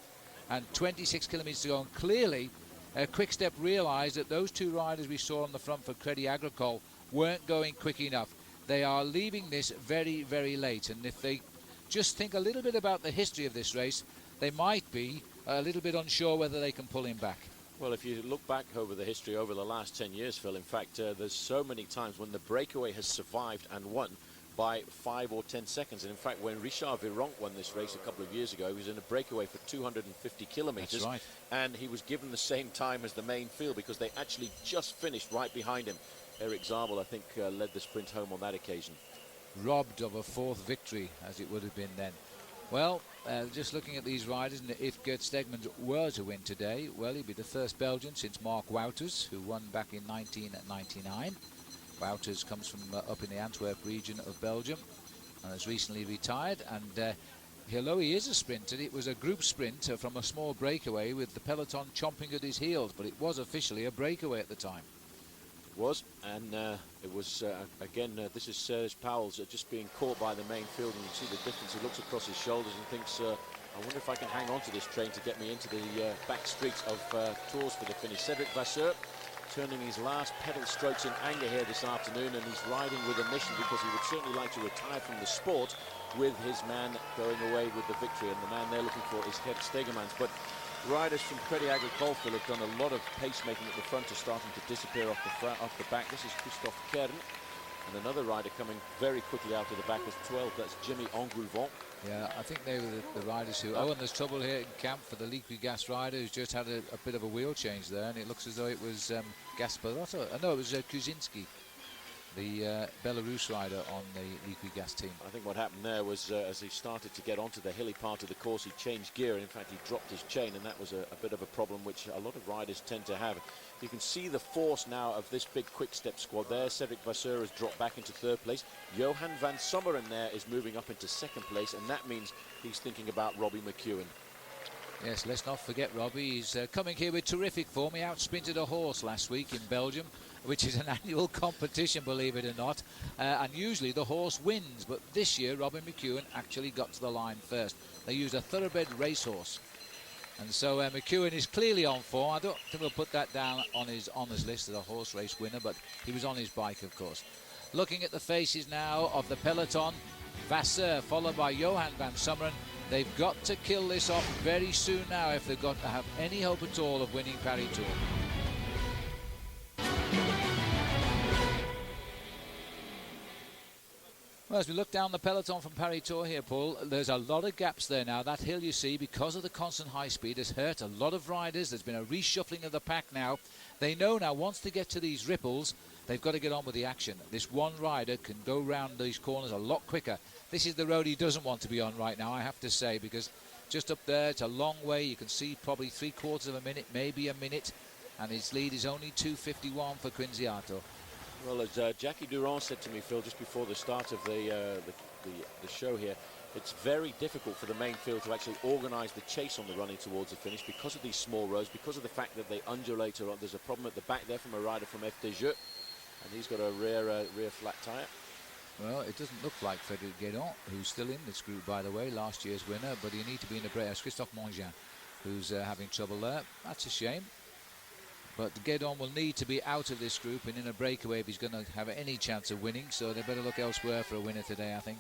and 26 kilometres to go. And clearly, Quickstep realised that those 2 riders we saw on the front for Crédit Agricole weren't going quick enough. They are leaving this very, very late. And if they just think a little bit about the history of this race, they might be a little bit unsure whether they can pull him back. Well, if you look back over the history over the last 10 years, Phil, in fact, there's so many times when the breakaway has survived and won by 5 or 10 seconds. And in fact, when Richard Virenque won this race a couple of years ago, he was in a breakaway for 250 kilometres. That's right. And he was given the same time as the main field because they actually just finished right behind him. Eric Zabel, I think, led the sprint home on that occasion. Robbed of a 4th victory, as it would have been then. Well, just looking at these riders, and if Gert Stegmans were to win today, well, he'd be the first Belgian since Mark Wouters, who won back in 1999. Wouters comes from up in the Antwerp region of Belgium and has recently retired. And although he is a sprinter, it was a group sprint from a small breakaway with the peloton chomping at his heels, but it was officially a breakaway at the time. It was, and it was, again, this is Serge Powell's just being caught by the main field, and you see the difference. He looks across his shoulders and thinks, I wonder if I can hang on to this train to get me into the back streets of Tours for the finish. Cedric Vasseur turning his last pedal strokes in anger here this afternoon, and he's riding with a mission because he would certainly like to retire from the sport with his man going away with the victory, and the man they're looking for is Gert Stegmans. But riders from Crédit Agricole have done a lot of pacemaking at the front, are starting to disappear off the back. This is Christophe Kern, and another rider coming very quickly out of the back is 12. That's Jimmy Engrouvant. Yeah, I think they were the riders who... Oh, and there's trouble here in camp for the Liquigas rider who's just had a bit of a wheel change there, and it looks as though it was Gasparotto. No, it was Kuzinski, the Belarus rider on the Liquigas team. I think what happened there was as he started to get onto the hilly part of the course, he changed gear. In fact, he dropped his chain, and that was a bit of a problem which a lot of riders tend to have. You can see the force now of this big quick-step squad there. Cedric Vasseur has dropped back into third place. Johan van Sommeren there is moving up into second place, and that means he's thinking about Robbie McEwen. Yes, let's not forget Robbie. He's coming here with terrific form. He outsprinted a horse last week in Belgium, which is an annual competition, believe it or not. And usually the horse wins, but this year Robbie McEwen actually got to the line first. They used a thoroughbred racehorse. And so McEwen is clearly on form. I don't think we'll put that down on his honours list as a horse race winner, but he was on his bike, of course. Looking at the faces now of the peloton, Vasseur followed by Johan van Sommeren. They've got to kill this off very soon now if they've got to have any hope at all of winning Paris Tour. Well, as we look down the peloton from Paris Tour here, Paul, there's a lot of gaps there now. That hill you see, because of the constant high speed, has hurt a lot of riders. There's been a reshuffling of the pack now. They know now once they get to these ripples, they've got to get on with the action. This one rider can go round these corners a lot quicker. This is the road he doesn't want to be on right now, I have to say, because just up there, it's a long way. You can see probably 3/4 of a minute, maybe a minute, and his lead is only 2:51 for Quinziato. Well, as Jackie Durand said to me, Phil, just before the start of the show here, it's very difficult for the main field to actually organise the chase on the running towards the finish because of these small roads, because of the fact that they undulate. There's a problem at the back there from a rider from FDJ, and he's got a rear flat tyre. Well, it doesn't look like Frédéric Guédon, who's still in this group, by the way, last year's winner, but you need to be in a break. It's Christophe Mongin who's having trouble there. That's a shame. But Guédon will need to be out of this group and in a breakaway if he's going to have any chance of winning, so they better look elsewhere for a winner today, I think.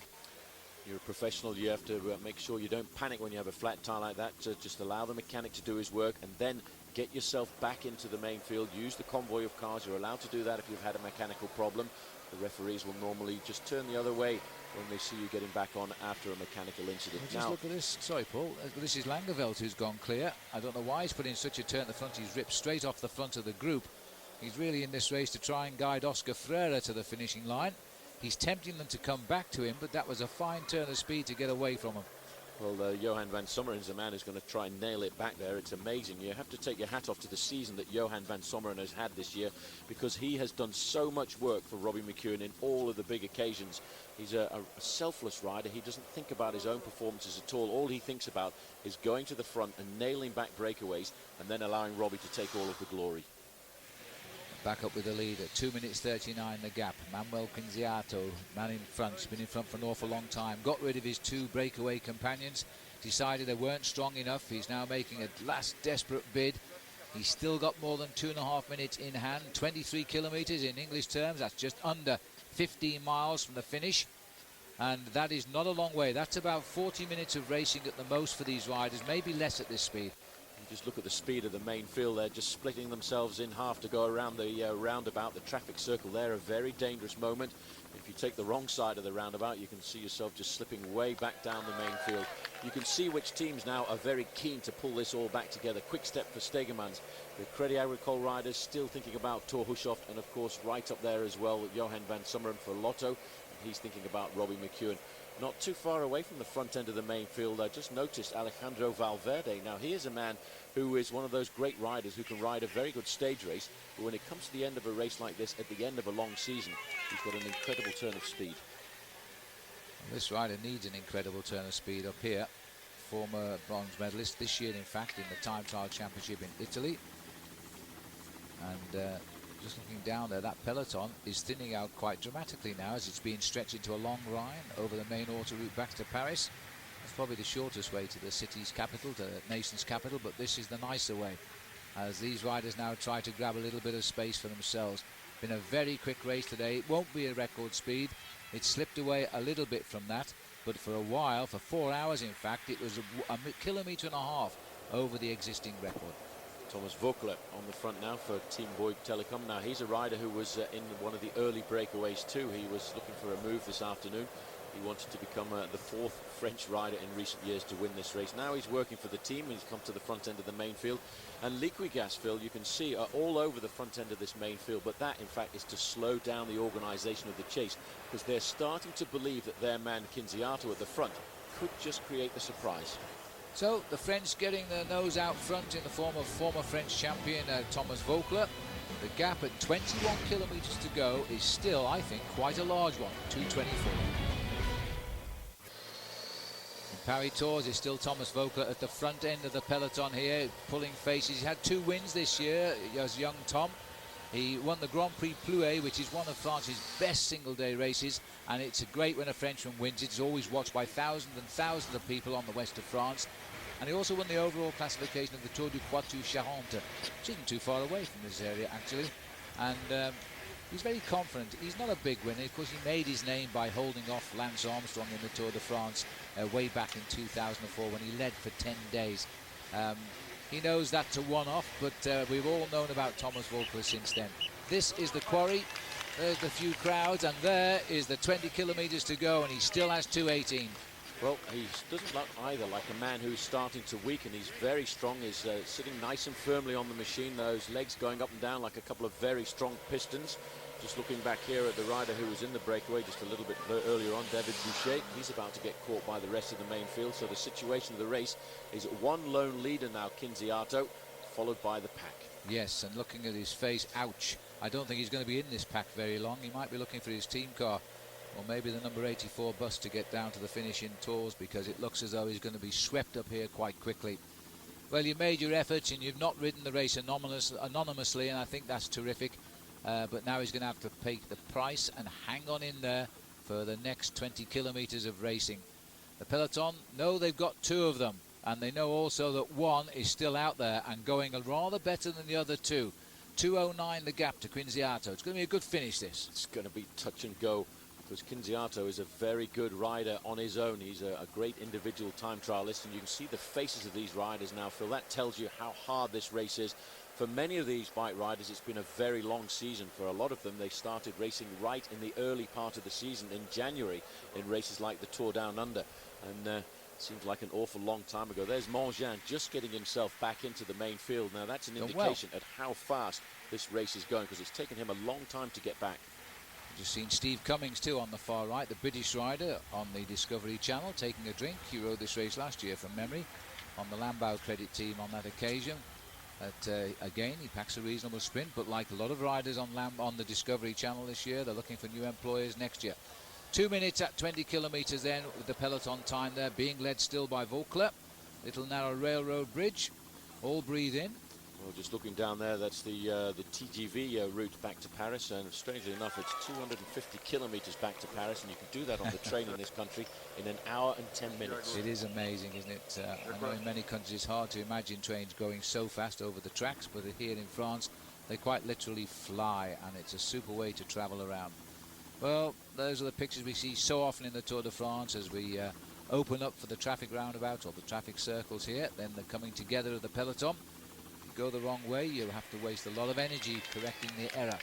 You're a professional. You have to make sure you don't panic when you have a flat tyre like that. Just allow the mechanic to do his work and then get yourself back into the main field. Use the convoy of cars. You're allowed to do that if you've had a mechanical problem. The referees will normally just turn the other way when they see you getting back on after a mechanical incident. Well, just look at this. Sorry, Paul. This is Langeveld who's gone clear. I don't know why he's put in such a turn at the front. He's ripped straight off the front of the group. He's really in this race to try and guide Oscar Freire to the finishing line. He's tempting them to come back to him, but that was a fine turn of speed to get away from him. Well, Johan van Sommeren's the man who's going to try and nail it back there. It's amazing. You have to take your hat off to the season that Johan van Sommeren has had this year, because he has done so much work for Robbie McEwen in all of the big occasions. He's a selfless rider. He doesn't think about his own performances at all. All he thinks about is going to the front and nailing back breakaways and then allowing Robbie to take all of the glory. Back up with the lead at 2 minutes 39 the gap. Manuel Quinziato, man in front, has been in front for an awful long time. Got rid of his two breakaway companions, decided they weren't strong enough. He's now making a last desperate bid. He's still got more than 2.5 minutes in hand. 23 kilometres in English terms. That's just under 15 miles from the finish. And that is not a long way. That's about 40 minutes of racing at the most for these riders, maybe less at this speed. Just look at the speed of the main field. They're just splitting themselves in half to go around the roundabout, the traffic circle there. A very dangerous moment. If you take the wrong side of the roundabout, you can see yourself just slipping way back down the main field. You can see which teams now are very keen to pull this all back together. Quick step for Stegmans. The Crédit Agricole riders still thinking about Thor Hushovd, and of course right up there as well, Johan van Sommeren for Lotto. And he's thinking about Robbie McEwen. not too far away from the front end of the main field. I just noticed Alejandro Valverde. Now, he is a man who is one of those great riders who can ride a very good stage race, but when it comes to the end of a race like this, at the end of a long season, he's got an incredible turn of speed. This rider needs an incredible turn of speed up here. Former bronze medalist this year, in fact, in the time trial championship in Italy. And just looking down there, that peloton is thinning out quite dramatically now as it's being stretched into a long line over the main auto route back to Paris. It's probably the shortest way to the city's capital, to the nation's capital, but this is the nicer way as these riders now try to grab a little bit of space for themselves. Been a very quick race today. It won't be a record speed. It slipped away a little bit from that, but for a while, for 4 hours in fact, it was a kilometre and a half over the existing record. Thomas Voeckler on the front now for Team Bouygues Telecom. Now, he's a rider who was in one of the early breakaways too. He was looking for a move this afternoon. He wanted to become the 4th French rider in recent years to win this race. Now he's working for the team. He's come to the front end of the main field. And Liquigas, Phil, you can see are all over the front end of this main field. But that, in fact, is to slow down the organisation of the chase, because they're starting to believe that their man Kinziato at the front could just create the surprise. So the French getting their nose out front in the form of former French champion Thomas Voeckler. The gap at 21 kilometres to go is still, I think, quite a large one, 2:24. Paris Tours is still Thomas Voeckler at the front end of the peloton here, pulling faces. He's had 2 wins this year as young Tom. He won the Grand Prix Plouay, which is one of France's best single-day races, and it's great when a Frenchman wins. It's always watched by thousands and thousands of people on the west of France. And he also won the overall classification of the Tour du Poitou-Charentes, which isn't too far away from this area, actually. And he's very confident. He's not a big winner. Of course, he made his name by holding off Lance Armstrong in the Tour de France way back in 2004 when he led for 10 days. He knows that's a one-off, but we've all known about Thomas Voeckler since then. This is the quarry. There's the few crowds, and there is the 20 kilometres to go, and he still has 2:18. Well, he doesn't look either like a man who's starting to weaken. He's very strong. He's sitting nice and firmly on the machine, those legs going up and down like a couple of very strong pistons. Just looking back here at the rider who was in the breakaway just a little bit earlier on, David Boucher. He's about to get caught by the rest of the main field. So the situation of the race is one lone leader now, Kinziato, followed by the pack. Yes, and looking at his face, ouch. I don't think he's going to be in this pack very long. He might be looking for his team car, or maybe the number 84 bus to get down to the finish in Tours, because it looks as though he's going to be swept up here quite quickly. Well, you made your efforts and you've not ridden the race anonymously, and I think that's terrific. But now he's going to have to pay the price and hang on in there for the next 20 kilometres of racing. The peloton know they've got 2 of them, and they know also that one is still out there and going rather better than the other 2. 2:09 the gap to Kinziato. It's going to be a good finish, this. It's going to be touch and go, because Kinziato is a very good rider on his own. He's a great individual time trialist, and you can see the faces of these riders now, Phil. That tells you how hard this race is. For many of these bike riders, it's been a very long season. For a lot of them, they started racing right in the early part of the season in January in races like the Tour Down Under. And it seems like an awful long time ago. There's Mangin just getting himself back into the main field. Now, that's an indication at how fast this race is going, because it's taken him a long time to get back. Just seen Steve Cummings too on the far right, the British rider on the Discovery Channel, taking a drink. He rode this race last year from memory on the Lambau credit team on that occasion. Again, he packs a reasonable sprint, but like a lot of riders on the Discovery Channel this year, they're looking for new employers next year. 2 minutes at 20 kilometres then with the peloton time there, being led still by Voeckler. Little narrow railroad bridge. All breathe in. Well, just looking down there, that's the TGV route back to Paris, and strangely enough, it's 250 kilometres back to Paris, and you can do that on the train in this country in 1 hour and 10 minutes. It is amazing, isn't it? I know in many countries it's hard to imagine trains going so fast over the tracks, but here in France, they quite literally fly, and it's a super way to travel around. Well, those are the pictures we see so often in the Tour de France as we open up for the traffic roundabouts or the traffic circles here. Then the coming together of the peloton. Go the wrong way, you have to waste a lot of energy correcting the error.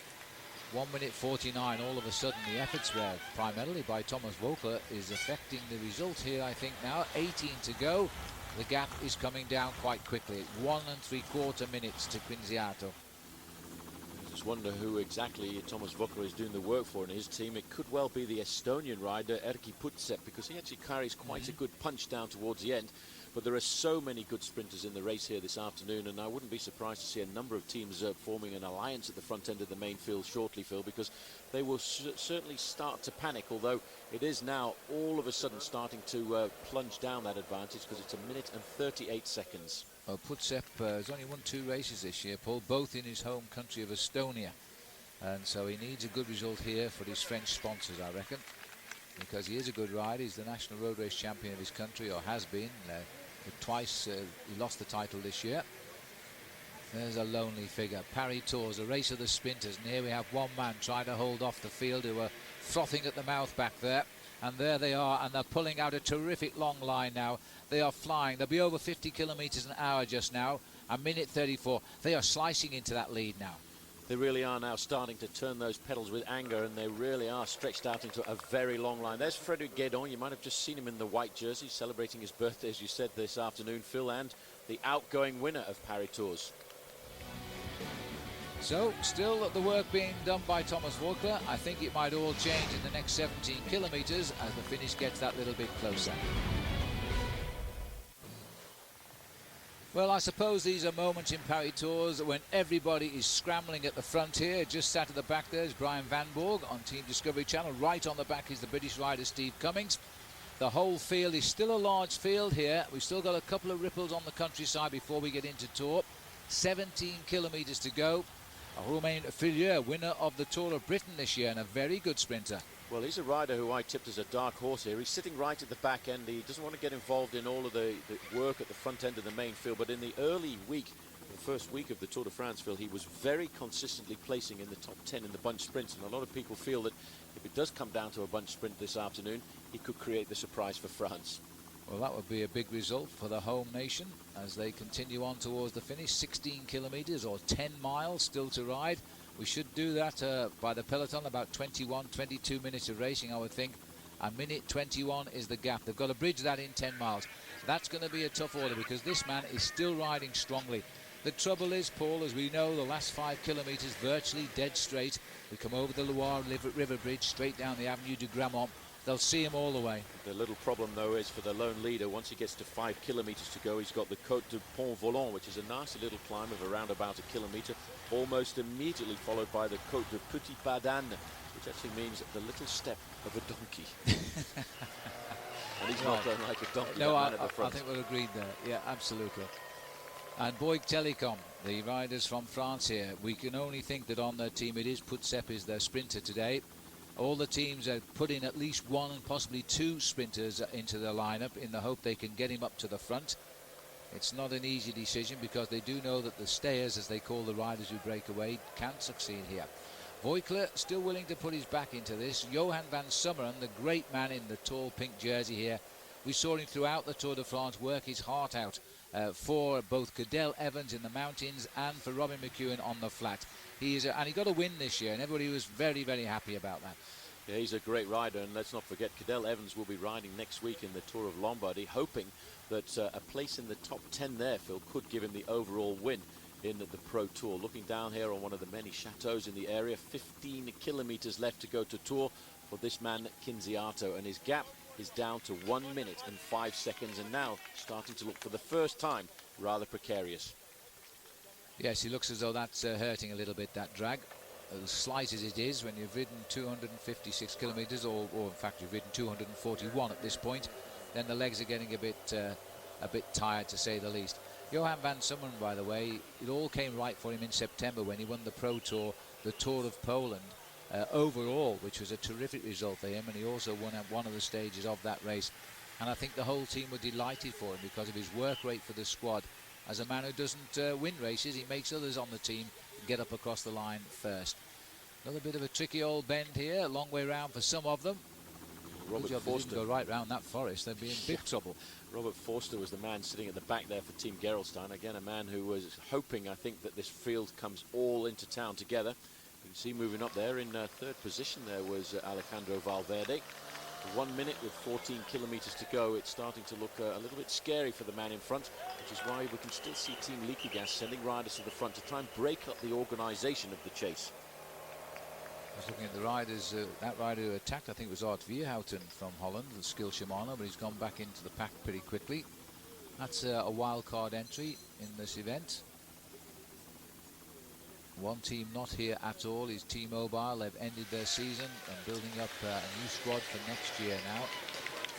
1 minute 49, all of a sudden the efforts there, primarily by Thomas Voeckler, is affecting the result here, I think now. 18 to go, the gap is coming down quite quickly. 1 3/4 minutes to Kinziato. There's a Just wonder who exactly Thomas Voeckler is doing the work for in his team. It could well be the Estonian rider Erkki Putsep, because he actually carries quite a good punch down towards the end. But there are so many good sprinters in the race here this afternoon, and I wouldn't be surprised to see a number of teams forming an alliance at the front end of the main field shortly, Phil, because they will certainly start to panic, although it is now all of a sudden starting to plunge down that advantage, because it's 1 minute and 38 seconds. Well, Putsep has only won 2 races this year, Paul, both in his home country of Estonia. And so he needs a good result here for his French sponsors, I reckon, because he is a good rider. He's the national road race champion of his country, or has been. Twice he lost the title this year. There's a lonely figure. Paris Tours, a race of the sprinters, and here we have one man trying to hold off the field who are frothing at the mouth back there. And there they are, and they're pulling out a terrific long line now. They are flying. They'll be over 50 kilometres an hour just now. 1 minute 34. They are slicing into that lead now. They really are now starting to turn those pedals with anger, and they really are stretched out into a very long line. There's Frédéric Guédon. You might have just seen him in the white jersey celebrating his birthday, as you said, this afternoon, Phil, and the outgoing winner of Paris Tours. So, still the work being done by Thomas Voeckler. I think it might all change in the next 17 kilometres as the finish gets that little bit closer. Well, I suppose these are moments in Paris Tours when everybody is scrambling at the front here. Just sat at the back there is Brian Van Borg on Team Discovery Channel. Right on the back is the British rider Steve Cummings. The whole field is still a large field here. We've still got a couple of ripples on the countryside before we get into Tours. 17 kilometres to go. Romain Fillier, winner of the Tour of Britain this year, and a very good sprinter. Well, he's a rider who I tipped as a dark horse here. He's sitting right at the back end. He doesn't want to get involved in all of the work at the front end of the main field, but in the early week, the first week of the Tour de France, Phil, he was very consistently placing in the top 10 in the bunch sprints, and a lot of people feel that if it does come down to a bunch sprint this afternoon, he could create the surprise for France. Well, that would be a big result for the home nation as they continue on towards the finish. 16 kilometres or 10 miles still to ride. We should do that by the peloton, about 21, 22 minutes of racing, I would think. 1 minute 21 is the gap. They've got to bridge that in 10 miles. That's going to be a tough order because this man is still riding strongly. The trouble is, Paul, as we know, the last 5 kilometres virtually dead straight. We come over the Loire River Bridge, straight down the Avenue du Grammont. They'll see him all the way. The little problem, though, is for the lone leader, once he gets to 5 kilometres to go, he's got the Côte de Pont Volant, which is a nasty little climb of around about 1 kilometre, almost immediately followed by the Côte de Petit Padan, which actually means the little step of a donkey. And he's not going like a donkey. No, I think we're agreed there. Yeah, absolutely. And Bouygues Telecom, the riders from France here, we can only think that on their team it is Putsep is their sprinter today. All the teams are putting at least 1 and possibly 2 sprinters into the lineup in the hope they can get him up to the front. It's not an easy decision because they do know that the stayers, as they call the riders who break away, can succeed here. Voeckler still willing to put his back into this. Johan van Summeren, the great man in the tall pink jersey here. We saw him throughout the Tour de France work his heart out for both Cadel Evans in the mountains and for Robin McEwen on the flat. And he got a win this year, and everybody was very, very happy about that. Yeah, he's a great rider, and let's not forget Cadel Evans will be riding next week in the Tour of Lombardy, hoping that a place in the top 10 there, Phil, could give him the overall win in the Pro Tour. Looking down here on one of the many chateaux in the area, 15 kilometres left to go to Tours for this man Kinziato, and his gap is down to 1 minute and 5 seconds, and now starting to look for the first time rather precarious. Yes, he looks as though that's hurting a little bit, that drag. As slight as it is, when you've ridden 256 kilometres, or in fact you've ridden 241 at this point, then the legs are getting a bit tired, to say the least. Johan van Summeren, by the way, it all came right for him in September when he won the Pro Tour, the Tour of Poland, overall, which was a terrific result for him, and he also won at one of the stages of that race. And I think the whole team were delighted for him because of his work rate for the squad. As a man who doesn't win races, he makes others on the team get up across the line first. Another bit of a tricky old bend here, a long way round for some of them. Robert Good job Forster. they didn't go right round that forest, they'd be in big trouble. Robert Forster was the man sitting at the back there for Team Gerolstein. Again, a man who was hoping, I think, that this field comes all into town together. You can see moving up there in third position there was Alejandro Valverde. 1 minute with 14 kilometers to go. It's starting to look a little bit scary for the man in front, which is why we can still see Team Liggett sending riders to the front to try and break up the organization of the chase. I was looking at the riders, that rider who attacked, I think it was Art Vierhouten from Holland, the skill Shimano, but he's gone back into the pack pretty quickly. That's a wild card entry in this event. One team not here at all is T-Mobile. They've ended their season and building up a new squad for next year now.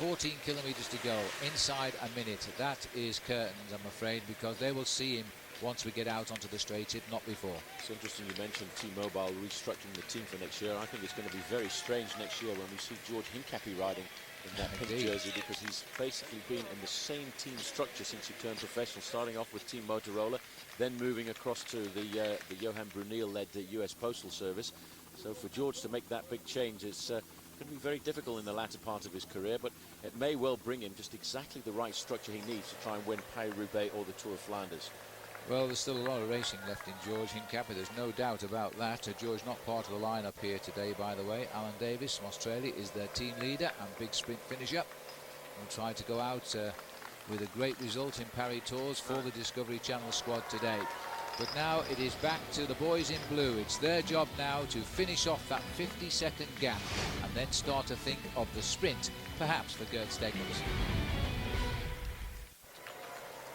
14 kilometers to go, inside a minute. That is curtains, I'm afraid, because they will see him once we get out onto the straight, if not before. It's interesting you mentioned T-Mobile restructuring the team for next year. I think it's going to be very strange next year when we see George Hincapie riding in that pink jersey, because he's basically been in the same team structure since he turned professional, starting off with Team Motorola, then moving across to the Johan Brunel-led US Postal Service. So for George to make that big change, it's going to be very difficult in the latter part of his career, but it may well bring him just exactly the right structure he needs to try and win Paris-Roubaix or the Tour of Flanders. Well, there's still a lot of racing left in George Hincapie, there's no doubt about that. George not part of the lineup here today, by the way. Alan Davis from Australia is their team leader and big sprint finisher. We'll try to go out with a great result in Paris Tours for the Discovery Channel squad today. But now it is back to the boys in blue. It's their job now to finish off that 50-second gap and then start to think of the sprint, perhaps for Gert Steggers.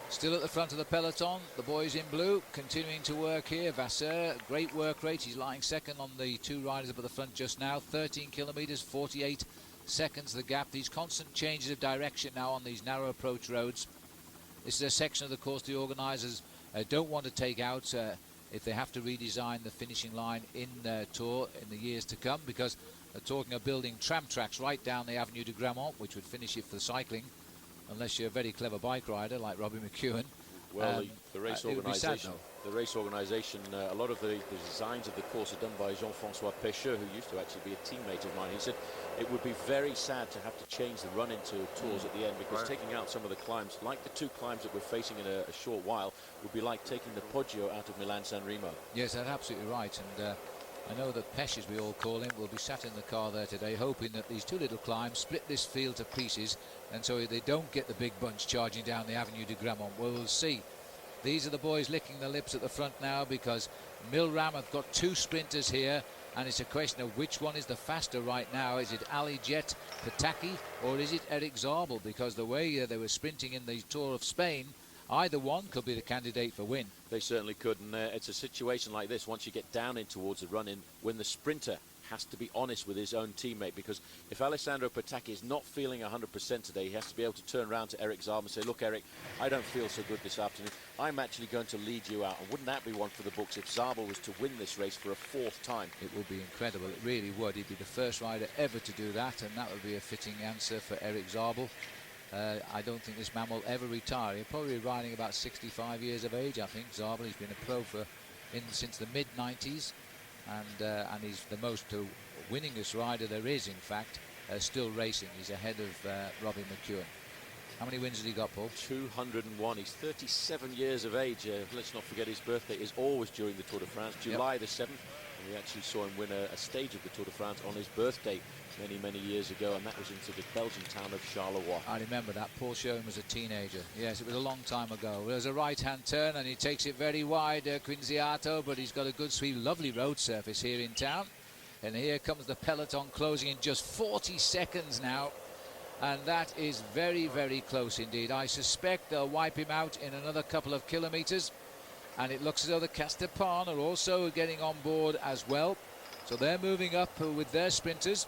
Still at the front of the peloton, the boys in blue continuing to work here. Vasseur, great work rate. He's lying second on the two riders up at the front just now. 13 kilometers, 48 seconds the gap. These constant changes of direction now on these narrow approach roads. This is a section of the course the organisers don't want to take out if they have to redesign the finishing line in their Tour in the years to come, because they're talking of building tram tracks right down the Avenue de Grammont, which would finish it for cycling, unless you're a very clever bike rider like Robbie McEwen. Well, the race organisation, a lot of the designs of the course are done by Jean-François Pêcheur, who used to actually be a teammate of mine. He said it would be very sad to have to change the run into Tours at the end, because taking out some of the climbs, like the two climbs that we're facing in a short while, would be like taking the Poggio out of Milan-San Remo. Yes, that's absolutely right. And I know that Pesh, as we all call him, will be sat in the car there today, hoping that these two little climbs split this field to pieces, and so they don't get the big bunch charging down the Avenue de Grammont. Well, we'll see. These are the boys licking their lips at the front now, because Milram have got two sprinters here, and it's a question of which one is the faster right now. Is it Ali Jet Pataki, or is it Eric Zabel? Because the way they were sprinting in the Tour of Spain, either one could be the candidate for win. They certainly could, and it's a situation like this, once you get down in towards the run-in, when the sprinter has to be honest with his own teammate, because if Alessandro Pataki is not feeling 100% today, he has to be able to turn around to Eric Zabel and say, look, Eric, I don't feel so good this afternoon. I'm actually going to lead you out. And wouldn't that be one for the books if Zabel was to win this race for a fourth time? It would be incredible. It really would. He'd be the first rider ever to do that, and that would be a fitting answer for Eric Zabel. I don't think this man will ever retire. He'll probably be riding about 65 years of age, I think. Zabel, he's been a pro since the mid-90s, and he's the most winningest rider there is, in fact, still racing. He's ahead of Robbie McEwen. How many wins has he got, Paul? 201. He's 37 years of age. Let's not forget his birthday is always during the Tour de France, July the 7th. And we actually saw him win a stage of the Tour de France on his birthday many years ago, and that was into the Belgian town of Charleroi. I remember that. Paul Sherwen was a teenager. Yes, it was a long time ago. There's a right-hand turn, and he takes it very wide, Quinziato, but he's got a good sweep, lovely road surface here in town. And here comes the peloton closing in just 40 seconds now. And that is very, very close indeed. I suspect they'll wipe him out in another couple of kilometres. And it looks as though the Castapan are also getting on board as well. So they're moving up with their sprinters.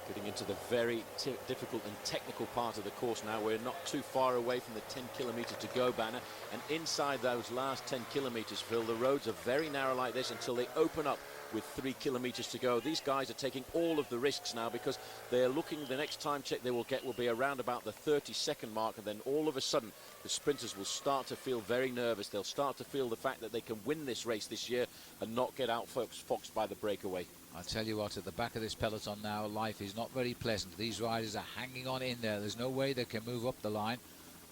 Getting into the very difficult and technical part of the course now. We're not too far away from the 10 kilometres to go banner. And inside those last 10 kilometres, Phil, the roads are very narrow like this until they open up with 3 kilometres to go. These guys are taking all of the risks now, because they're looking, the next time check they will get will be around about the 30-second mark, and then all of a sudden the sprinters will start to feel very nervous. They'll start to feel the fact that they can win this race this year and not get outfoxed by the breakaway. I tell you what, at the back of this peloton now, life is not very pleasant. These riders are hanging on in there. There's no way they can move up the line.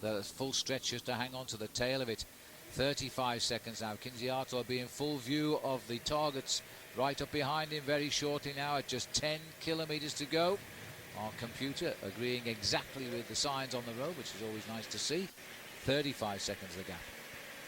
There's full stretch just to hang on to the tail of it. 35 seconds now. Quinziato will be in full view of the targets right up behind him very shortly now at just 10 kilometres to go. Our computer agreeing exactly with the signs on the road, which is always nice to see. 35 seconds the gap.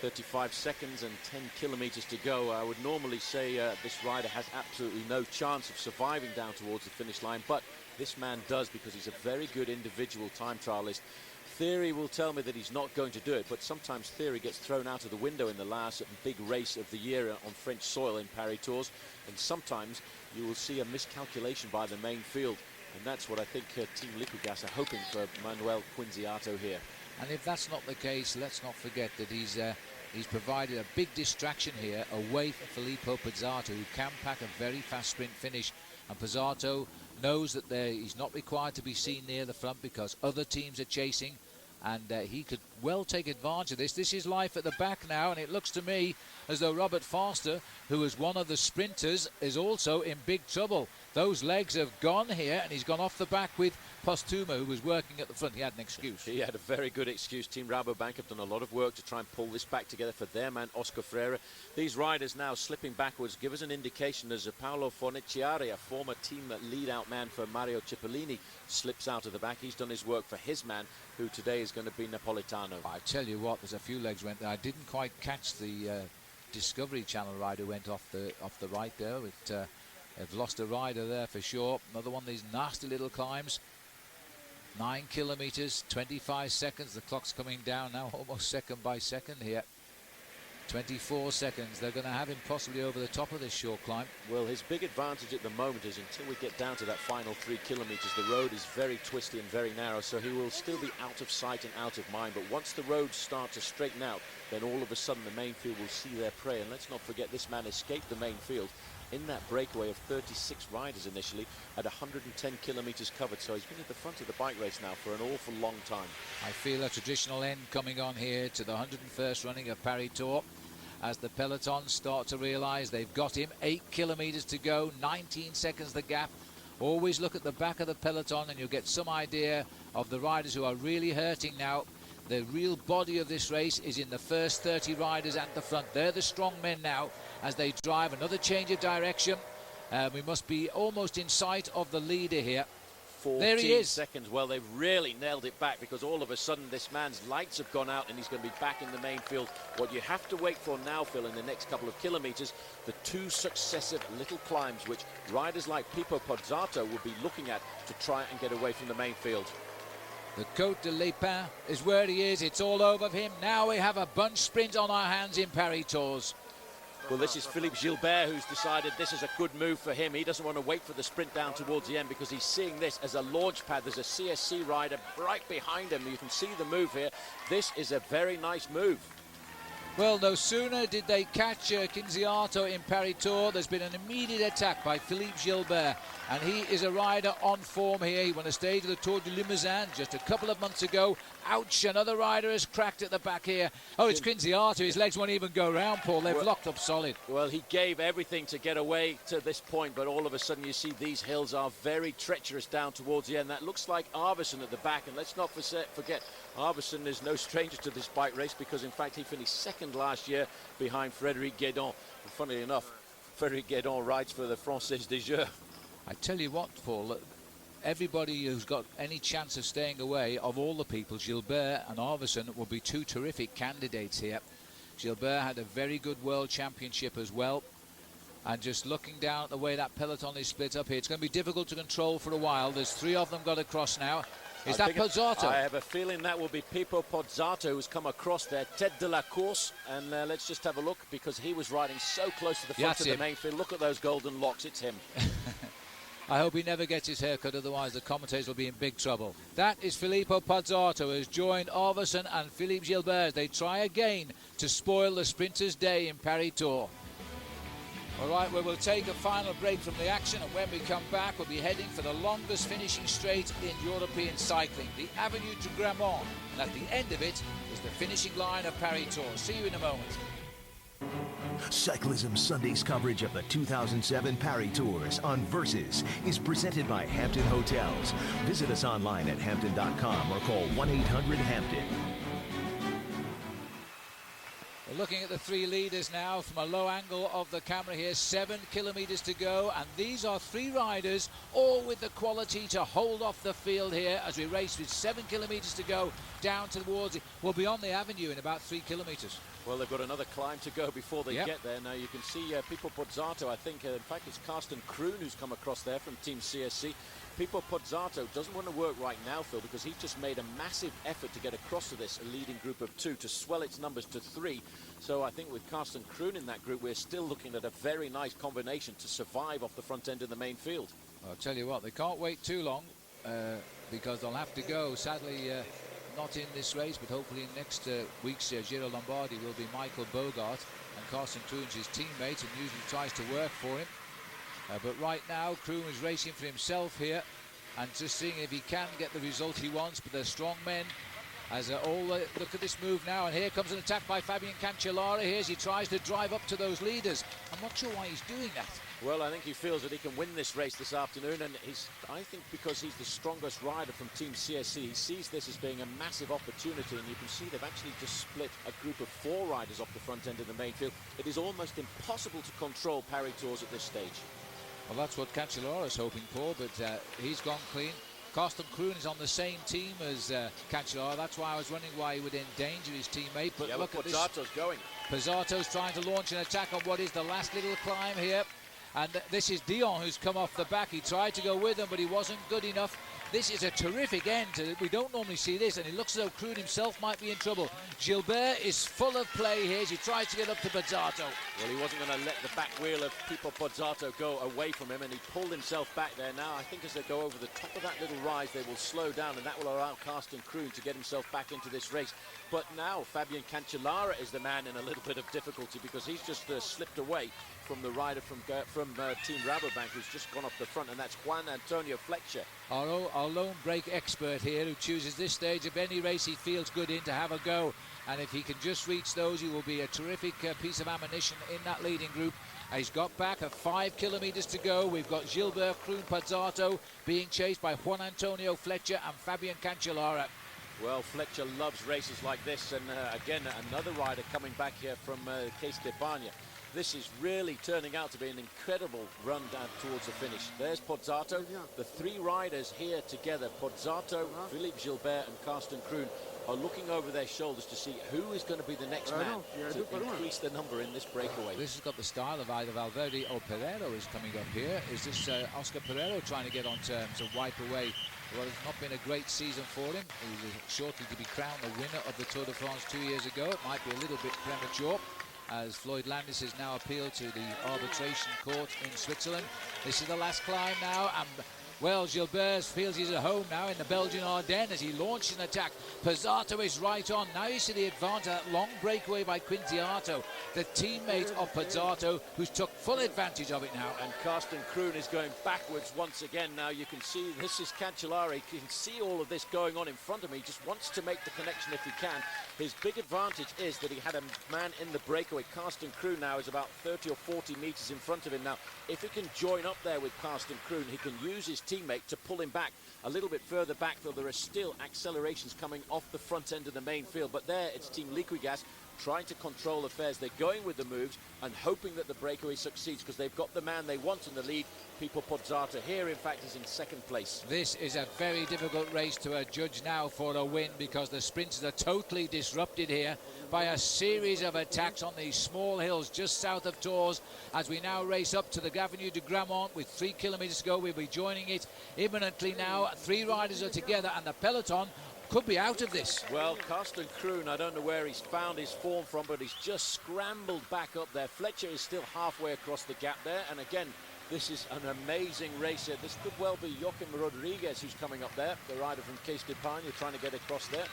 35 seconds and 10 kilometers to go. I would normally say this rider has absolutely no chance of surviving down towards the finish line, but this man does, because he's a very good individual time trialist. Theory will tell me that he's not going to do it, but sometimes theory gets thrown out of the window in the last big race of the year on French soil in Paris Tours, and sometimes you will see a miscalculation by the main field, and that's what I think Team Liquigas are hoping for Manuel Quinziato here. And if that's not the case, let's not forget that he's provided a big distraction here away from Filippo Pozzato, who can pack a very fast sprint finish. And Pozzato knows that he's not required to be seen near the front because other teams are chasing, and he could well take advantage of this. This is life at the back now, and it looks to me as though Robert Forster, who is one of the sprinters, is also in big trouble. Those legs have gone here, and he's gone off the back with Postuma, who was working at the front. He had an excuse. He had a very good excuse. Team Rabobank have done a lot of work to try and pull this back together for their man, Oscar Freire. These riders now slipping backwards give us an indication as Paolo Forniciari, a former team lead-out man for Mario Cipollini, slips out of the back. He's done his work for his man, who today is going to be Napolitano. I tell you what, there's a few legs went there. I didn't quite catch the Discovery Channel rider went off the right there. They've lost a rider there for sure. Another one of these nasty little climbs. 9 kilometers, 25 seconds. The clock's coming down now, almost second by second here. 24 seconds. They're going to have him possibly over the top of this short climb. Well, his big advantage at the moment is until we get down to that final 3 kilometers, the road is very twisty and very narrow, so he will still be out of sight and out of mind. But once the roads start to straighten out, then all of a sudden the main field will see their prey. And let's not forget, this man escaped the main field in that breakaway of 36 riders initially at 110 kilometers covered. So he's been at the front of the bike race now for an awful long time. I feel a traditional end coming on here to the 101st running of Paris Tours, as the peloton start to realize they've got him. 8 kilometers to go, 19 seconds the gap. Always look at the back of the peloton and you'll get some idea of the riders who are really hurting now. The real body of this race is in the first 30 riders at the front. They're the strong men now as they drive. Another change of direction. We must be almost in sight of the leader here. 14 there he is. seconds. Well, they've really nailed it back, because all of a sudden this man's lights have gone out and he's going to be back in the main field. What you have to wait for now, Phil, in the next couple of kilometers, the 2 successive little climbs which riders like Pippo Pozzato will be looking at to try and get away from the main field. The Côte de l'Épin is where he is. It's all over him. Now we have a bunch sprint on our hands in Paris Tours. Well, this is Philippe Gilbert who's decided this is a good move for him. He doesn't want to wait for the sprint down towards the end, because he's seeing this as a launch pad. There's a CSC rider right behind him. You can see the move here. This is a very nice move. Well, no sooner did they catch Quinziato in Paris Tours, there's been an immediate attack by Philippe Gilbert, and he is a rider on form here. He won a stage of the Tour de Limousin just a couple of months ago. Ouch, another rider has cracked at the back here. Oh, it's Quinziato. His legs won't even go round, Paul. They've locked up solid. Well, he gave everything to get away to this point, but all of a sudden you see these hills are very treacherous down towards the end. That looks like Arvidsson at the back, and let's not forget Arvidsson is no stranger to this bike race, because in fact he finished second last year behind Frédéric Guédon. And funnily enough, Frédéric Guédon rides for the Française des Jeux. I tell you what, Paul, everybody who's got any chance of staying away, of all the people, Gilbert and Arvidsson will be 2 terrific candidates here. Gilbert had a very good world championship as well. And just looking down at the way that peloton is split up here, it's going to be difficult to control for a while. There's 3 of them got across now. Is that Pozzato? I have a feeling that will be Pippo Pozzato, who's come across there, tête de la course. And let's just have a look, because he was riding so close to the front of the main field. Look at those golden locks. It's him. I hope he never gets his haircut, otherwise the commentators will be in big trouble. That is Filippo Pozzato, who has joined Arvidsson and Philippe Gilbert. They try again to spoil the sprinters' day in Paris Tours. All right, well, we'll take a final break from the action, and when we come back, we'll be heading for the longest finishing straight in European cycling, the Avenue du Grammont. And at the end of it is the finishing line of Paris Tours. See you in a moment. Cyclism Sunday's coverage of the 2007 Paris Tours on Versus is presented by Hampton Hotels. Visit us online at hampton.com or call 1-800-HAMPTON. We're looking at the three leaders now from a low angle of the camera here. 7 kilometres to go, and these are three riders, all with the quality to hold off the field here as we race with 7 kilometres to go down towards it. We'll be on the avenue in about 3 kilometres. Well, they've got another climb to go before they get there. Now you can see Pipo Pozzato, I think, in fact it's Carsten Kroon who's come across there from Team CSC. Pipo Pozzato doesn't want to work right now, Phil, because he's just made a massive effort to get across to this leading group of 2 to swell its numbers to 3. So I think with Carsten Kroon in that group, we're still looking at a very nice combination to survive off the front end of the main field. I'll tell you what, they can't wait too long because they'll have to go. Sadly, not in this race, but hopefully in next week's Giro Lombardi will be Michael Bogart, and Carsten Kroon's his teammate and usually tries to work for him. But right now, Kroon is racing for himself here and just seeing if he can get the result he wants. But they're strong men. As look at this move now, and here comes an attack by Fabian Cancellara here as he tries to drive up to those leaders. I'm not sure why he's doing that. Well, I think he feels that he can win this race this afternoon, and I think because he's the strongest rider from Team CSC, he sees this as being a massive opportunity, and you can see they've actually just split a group of 4 riders off the front end of the main field. It is almost impossible to control Paris Tours at this stage. Well, that's what Cancellara is hoping for, but he's gone clean. Carsten Kroon is on the same team as Cancellara. That's why I was wondering why he would endanger his teammate. But look at this. Pozzato's going. Pozzato's trying to launch an attack on what is the last little climb here. And this is Dion who's come off the back. He tried to go with him, but he wasn't good enough. This is a terrific end. We don't normally see this, and it looks as though Kroon himself might be in trouble. Gilbert is full of play here as he tries to get up to Pozzato. Well, he wasn't going to let the back wheel of Pipo Pozzato go away from him, and he pulled himself back there. Now, I think as they go over the top of that little rise, they will slow down, and that will allow Carsten Kroon to get himself back into this race. But now, Fabian Cancellara is the man in a little bit of difficulty because he's just slipped away from the rider from Team Rabobank, who's just gone off the front, and that's Juan Antonio Fletcher. Our lone break expert here, who chooses this stage of any race he feels good in to have a go. And if he can just reach those, he will be a terrific piece of ammunition in that leading group. He's got back at 5 kilometres to go. We've got Gilbert, Kroon, Pozzato being chased by Juan Antonio Fletcher and Fabian Cancellara. Well, Fletcher loves races like this, and again, another rider coming back here from Case d'Epargne. This is really turning out to be an incredible run down towards the finish. There's Pozzato. The 3 riders here together, Pozzato, Philippe Gilbert and Carsten Kroon, are looking over their shoulders to see who is going to be the next man to increase the number in this breakaway. This has got the style of either Valverde or Pereiro is coming up here. Is this Oscar Pereiro trying to get on terms and wipe away? Well, it's not been a great season for him. He was shortly to be crowned the winner of the Tour de France 2 years ago. It might be a little bit premature, as Floyd Landis has now appealed to the arbitration court in Switzerland. This is the last climb now, and well, Gilbert feels he's at home now in the Belgian Ardennes as he launches an attack. Pozzato is right on. Now you see the advantage, that long breakaway by Quintiato, the teammate of Pozzato, who's took full advantage of it now. And Carsten Kroon is going backwards once again. Now you can see this is Cancellara. He can see all of this going on in front of him. He just wants to make the connection if he can. His big advantage is that he had a man in the breakaway. Carsten Kroon now is about 30 or 40 metres in front of him. Now, if he can join up there with Carsten Kroon, he can use his teammate to pull him back a little bit further back, though there are still accelerations coming off the front end of the main field. But there, it's Team Liquigas trying to control affairs. They're going with the moves and hoping that the breakaway succeeds because they've got the man they want in the lead. Pipo Pozzato here, in fact, is in second place. This is a very difficult race to judge now for a win because the sprinters are totally disrupted here by a series of attacks on these small hills just south of Tours. As we now race up to the Avenue de Grammont with 3 kilometres to go, we'll be joining it imminently now. 3 riders are together and the peloton could be out of this. Well, Carsten Kroon, I don't know where he's found his form from, but he's just scrambled back up there. Fletcher is still halfway across the gap there, and again, this is an amazing race here. This could well be Joaquim Rodriguez who's coming up there, the rider from Case d'Epargne, trying to get across there.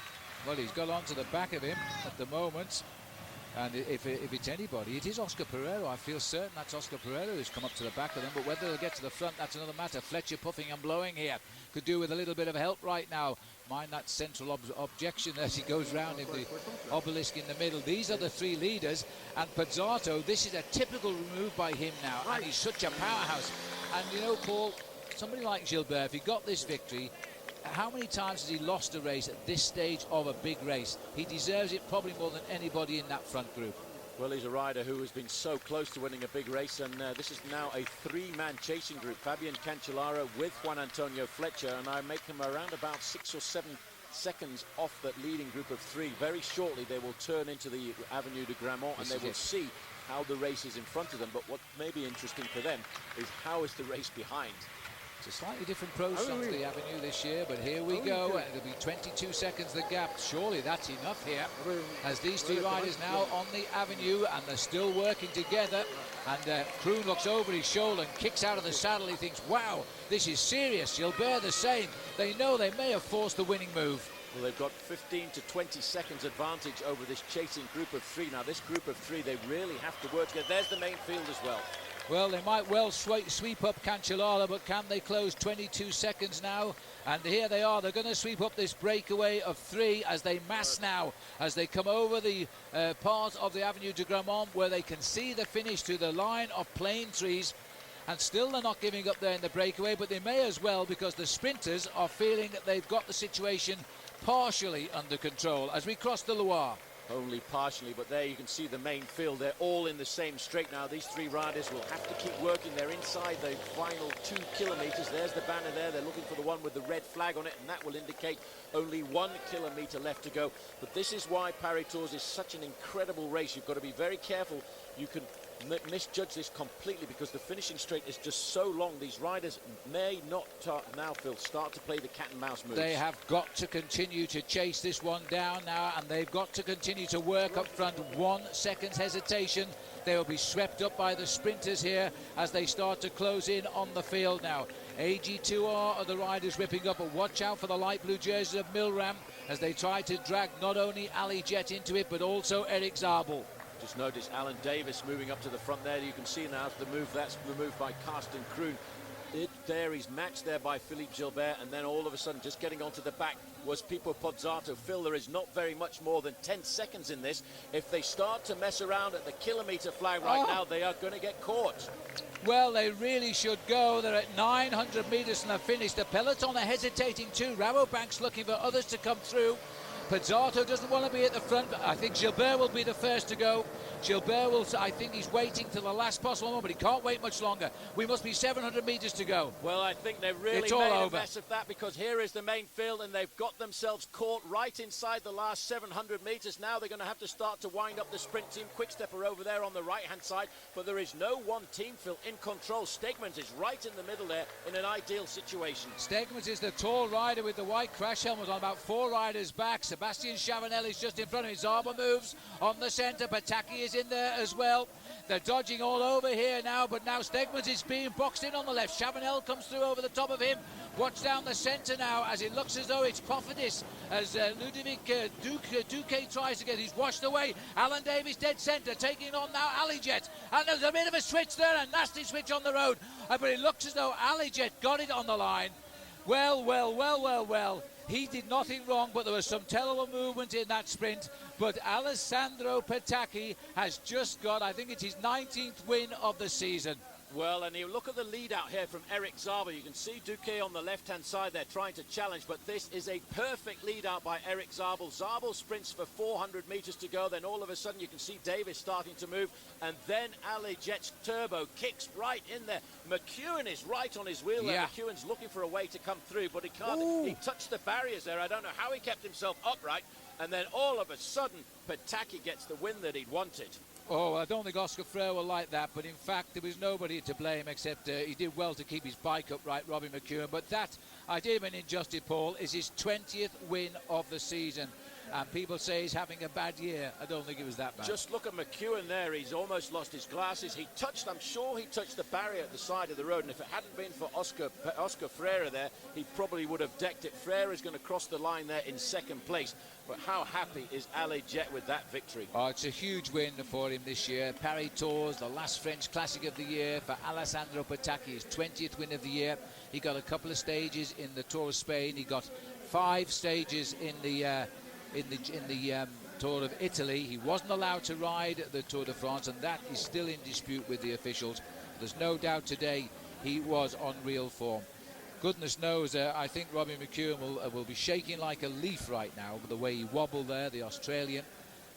Well, he's got onto the back of him at the moment. And if it's anybody, it is Oscar Pereiro. I feel certain that's Oscar Pereiro who's come up to the back of them. But whether they'll get to the front, that's another matter. Fletcher puffing and blowing here. Could do with a little bit of help right now. Mind that central objection as he goes round in the obelisk in the middle. These are the 3 leaders. And Pozzato, this is a typical move by him now. And he's such a powerhouse. And, you know, Paul, somebody like Gilbert, if he got this victory, how many times has he lost a race at this stage of a big race? He deserves it probably more than anybody in that front group. Well, he's a rider who has been so close to winning a big race, and this is now a three-man chasing group. Fabian Cancellara with Juan Antonio Fletcher, and I make them around about 6 or 7 seconds off that leading group of three. Very shortly they will turn into the Avenue de Grammont, and they will see how the race is in front of them. But what may be interesting for them is how is the race behind. It's a slightly different process on the Avenue this year, but here we go. It'll be 22 seconds the gap. Surely that's enough here, as these three riders now on the Avenue, and they're still working together. And Kroon looks over his shoulder and kicks out of the saddle. He thinks, wow, this is serious. Gilbert the same. They know they may have forced the winning move. Well, they've got 15 to 20 seconds advantage over this chasing group of three. Now, this group of three, they really have to work together. There's the main field as well. Well, they might well sweep up Cancellara, but can they close 22 seconds now? And here they are. They're going to sweep up this breakaway of three as they mass now, as they come over the part of the Avenue de Grammont where they can see the finish to the line of plane trees. And still they're not giving up there in the breakaway, but they may as well, because the sprinters are feeling that they've got the situation partially under control as we cross the Loire. Only partially, but there you can see the main field. They're all in the same straight now. These three riders will have to keep working. They're inside the final 2 kilometers. There's the banner there. They're looking for the one with the red flag on it, and that will indicate only 1 kilometer left to go. But this is why Paris Tours is such an incredible race. You've got to be very careful. You can misjudge this completely because the finishing straight is just so long. These riders may not now, Phil, start to play the cat and mouse moves. They have got to continue to chase this one down now, and they've got to continue to work up front. 1 second's hesitation, they will be swept up by the sprinters here as they start to close in on the field now. AG2R are the riders whipping up, but watch out for the light blue jerseys of Milram as they try to drag not only Ali Jet into it, but also Eric Zabel. Just notice Alan Davis moving up to the front there. You can see now the move that's removed by Carsten Kroon. There he's matched there by Philippe Gilbert, and then all of a sudden just getting onto the back was Pippo Pozzato. Phil, there is not very much more than 10 seconds in this. If they start to mess around at the kilometre flag right now, they are going to get caught. Well, they really should go. They're at 900 metres from the finish. The peloton are hesitating too. Rabobank's looking for others to come through. Pozzato doesn't want to be at the front, but I think Gilbert will be the first to go. Gilbert will, I think he's waiting till the last possible moment, but he can't wait much longer. We must be 700 metres to go. Well, I think they've really made a mess of that, because here is the main field and they've got themselves caught right inside the last 700 metres. Now they're going to have to start to wind up the sprint team. Quickstep are over there on the right-hand side, but there is no one team, Phil, in control. Stegmans is right in the middle there in an ideal situation. Stegmans is the tall rider with the white crash helmet on, about 4 riders back. Sebastian Chavanel is just in front of him. Zaba moves on the centre. Pataki is in there as well. They're dodging all over here now, but now Stegmans is being boxed in on the left. Chavanel comes through over the top of him. Watch down the centre now as it looks as though it's Pofidis as Ludovic Duque tries to get. He's washed away. Alan Davis dead centre, taking on now Alijet. And there's a bit of a switch there, a nasty switch on the road. But it looks as though Alijet got it on the line. Well. He did nothing wrong, but there was some terrible movement in that sprint. But Alessandro Pataki has just got, I think it's his 19th win of the season. Well, and you look at the lead out here from Eric Zabel. You can see Duque on the left-hand side there trying to challenge, but this is a perfect lead out by Eric Zabel. Zabel sprints for 400 metres to go. Then all of a sudden you can see Davis starting to move, and then Ali Jet's turbo kicks right in there. McEwen is right on his wheel there. McEwen's looking for a way to come through, but he can't. Ooh. He touched the barriers there. I don't know how he kept himself upright, and then all of a sudden Pataki gets the win that he'd wanted. Oh, I don't think Oscar Freire will like that, but in fact there was nobody to blame except he did well to keep his bike upright, Robbie McEwen. But that, I did him an injustice, Paul, is his 20th win of the season. And people say he's having a bad year. I don't think it was that bad. Just look at McEwen there. He's almost lost his glasses. I'm sure he touched the barrier at the side of the road. And if it hadn't been for Oscar Freire there, he probably would have decked it. Freire is going to cross the line there in second place. But how happy is Ali Jet with that victory? Oh, it's a huge win for him this year. Paris Tours, the last French Classic of the year for Alessandro Pataki, his 20th win of the year. He got a couple of stages in the Tour of Spain. He got 5 stages in the Tour of Italy. He wasn't allowed to ride the Tour de France, and that is still in dispute with the officials. There's no doubt today he was on real form. Goodness knows, I think Robbie McEwen will be shaking like a leaf right now with the way he wobbled there, the Australian.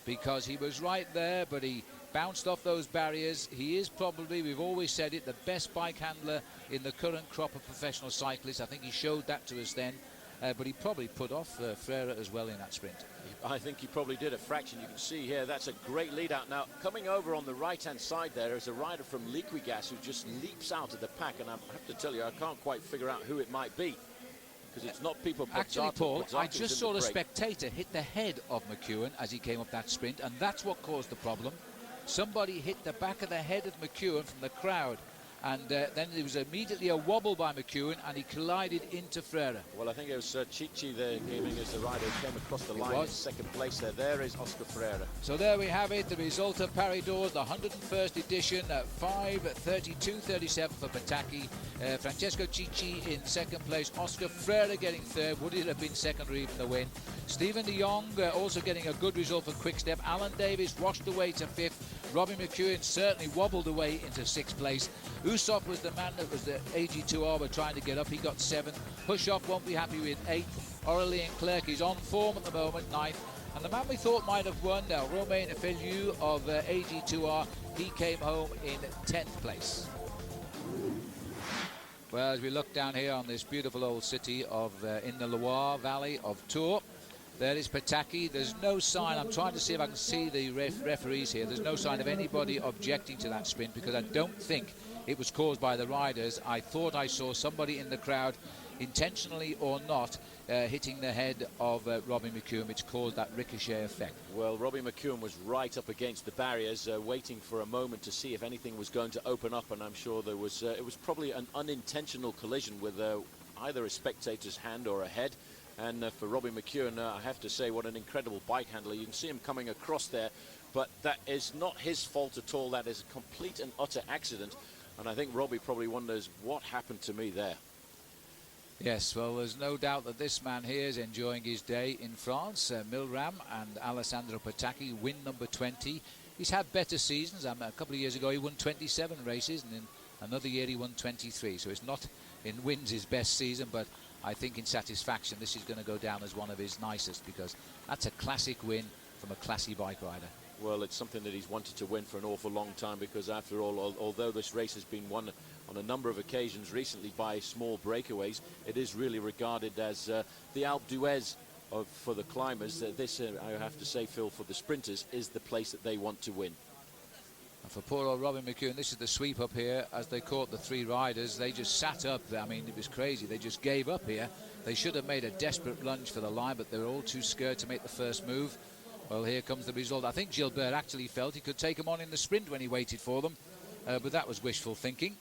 because he was right there, but he bounced off those barriers. He is probably, we've always said it, the best bike handler in the current crop of professional cyclists. I think he showed that to us then, but he probably put off Frere as well in that sprint. I think he probably did a fraction. You can see here, that's a great lead out. Now, coming over on the right-hand side there is a rider from Liquigas who just leaps out of the pack, and I have to tell you, I can't quite figure out who it might be, because it's not people. Actually, Paul, I just saw a spectator hit the head of McEwen as he came up that sprint, and that's what caused the problem. Somebody hit the back of the head of McEwen from the crowd, and then there was immediately a wobble by McEwen, and he collided into Frere. Well, I think it was Chichi there giving us the rider who came across the line in second place there. There is Oscar Frere. So there we have it, the result of Paris Tours, the 101st edition, at 5:32.37 for Pataki. Francesco Chichi in second place, Oscar Frere getting third. Would it have been second or even the win? Stephen de Jong also getting a good result for Quickstep. Alan Davis washed away to fifth. Robbie McEwen certainly wobbled away into sixth place. Usop was the man that was the AG2R were trying to get up. He got seventh. Hushoff won't be happy with eighth. Aurélien Clerc is on form at the moment, ninth. And the man we thought might have won now, Romain Feliu of AG2R, he came home in 10th place. Well, as we look down here on this beautiful old city of in the Loire Valley of Tours, there is Pataki. There's no sign. I'm trying to see if I can see the referees here. There's no sign of anybody objecting to that sprint, because I don't think it was caused by the riders. I thought I saw somebody in the crowd, intentionally or not, hitting the head of Robbie McEwen, which caused that ricochet effect. Well, Robbie McEwen was right up against the barriers, waiting for a moment to see if anything was going to open up, and I'm sure there was. It was probably an unintentional collision with either a spectator's hand or a head. And for Robbie McEwen, I have to say, what an incredible bike handler. You can see him coming across there, but that is not his fault at all. That is a complete and utter accident. And I think Robbie probably wonders, what happened to me there? Yes, well, there's no doubt that this man here is enjoying his day in France. Milram and Alessandro Pataki, win number 20. He's had better seasons. A couple of years ago, he won 27 races, and in another year, he won 23. So it's not in wins his best season, but I think in satisfaction, this is going to go down as one of his nicest, because that's a classic win from a classy bike rider. Well, it's something that he's wanted to win for an awful long time, because after all, although this race has been won on a number of occasions recently by small breakaways, it is really regarded as the Alpe d'Huez for the climbers. This, I have to say, Phil, for the sprinters, is the place that they want to win. And for poor old Robin McEwen, this is the sweep up here. As they caught the three riders, they just sat up. I mean, it was crazy. They just gave up here. They should have made a desperate lunge for the line, but they were all too scared to make the first move. Well, here comes the result. I think Gilbert actually felt he could take them on in the sprint when he waited for them, but that was wishful thinking.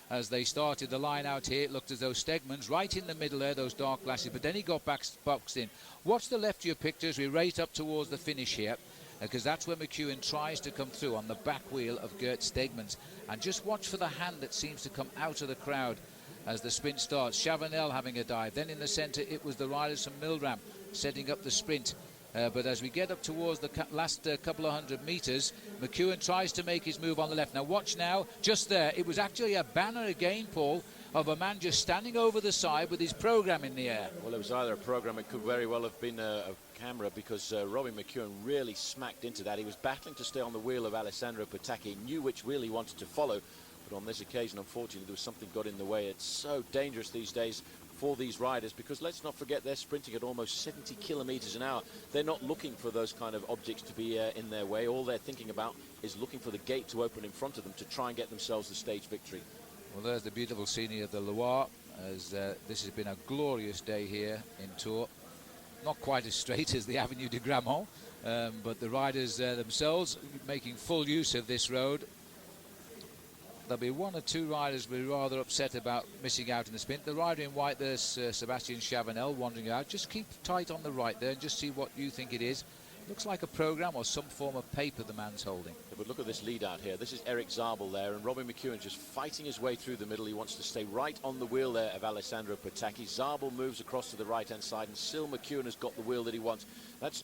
As they started the line out here, it looked as though Stegman's right in the middle there, those dark glasses, but then he got boxed in. Watch the left of your picture as we rate up towards the finish here, because that's where McEwen tries to come through on the back wheel of Gert Stegmans. And just watch for the hand that seems to come out of the crowd as the sprint starts. Chavanel having a dive. Then in the centre, it was the riders from Milram setting up the sprint. But as we get up towards the last couple of hundred metres, McEwen tries to make his move on the left. Now watch now, just there, it was actually a banner again, Paul, of a man just standing over the side with his programme in the air. Well, it was either a programme, it could very well have been a camera, because Robbie McEwen really smacked into that. He was battling to stay on the wheel of Alessandro Pataki, knew which wheel he wanted to follow, but on this occasion, unfortunately, there was something got in the way. It's so dangerous these days for these riders, because let's not forget, they're sprinting at almost 70 kilometers an hour. They're not looking for those kind of objects to be in their way. All they're thinking about is looking for the gate to open in front of them to try and get themselves the stage victory. Well, there's the beautiful scenery of the Loire, as this has been a glorious day here in Tours. Not quite as straight as the Avenue de Grammont, but the riders themselves making full use of this road. There'll be one or two riders who will be rather upset about missing out in the sprint. The rider in white, there's Sebastian Chavanel wandering out. Just keep tight on the right there and just see what you think it is. Looks like a programme or some form of paper the man's holding. Yeah, but look at this lead out here. This is Eric Zabel there, and Robbie McEwen just fighting his way through the middle. He wants to stay right on the wheel there of Alessandro Pataki. Zabel moves across to the right-hand side, and still McEwen has got the wheel that he wants. That's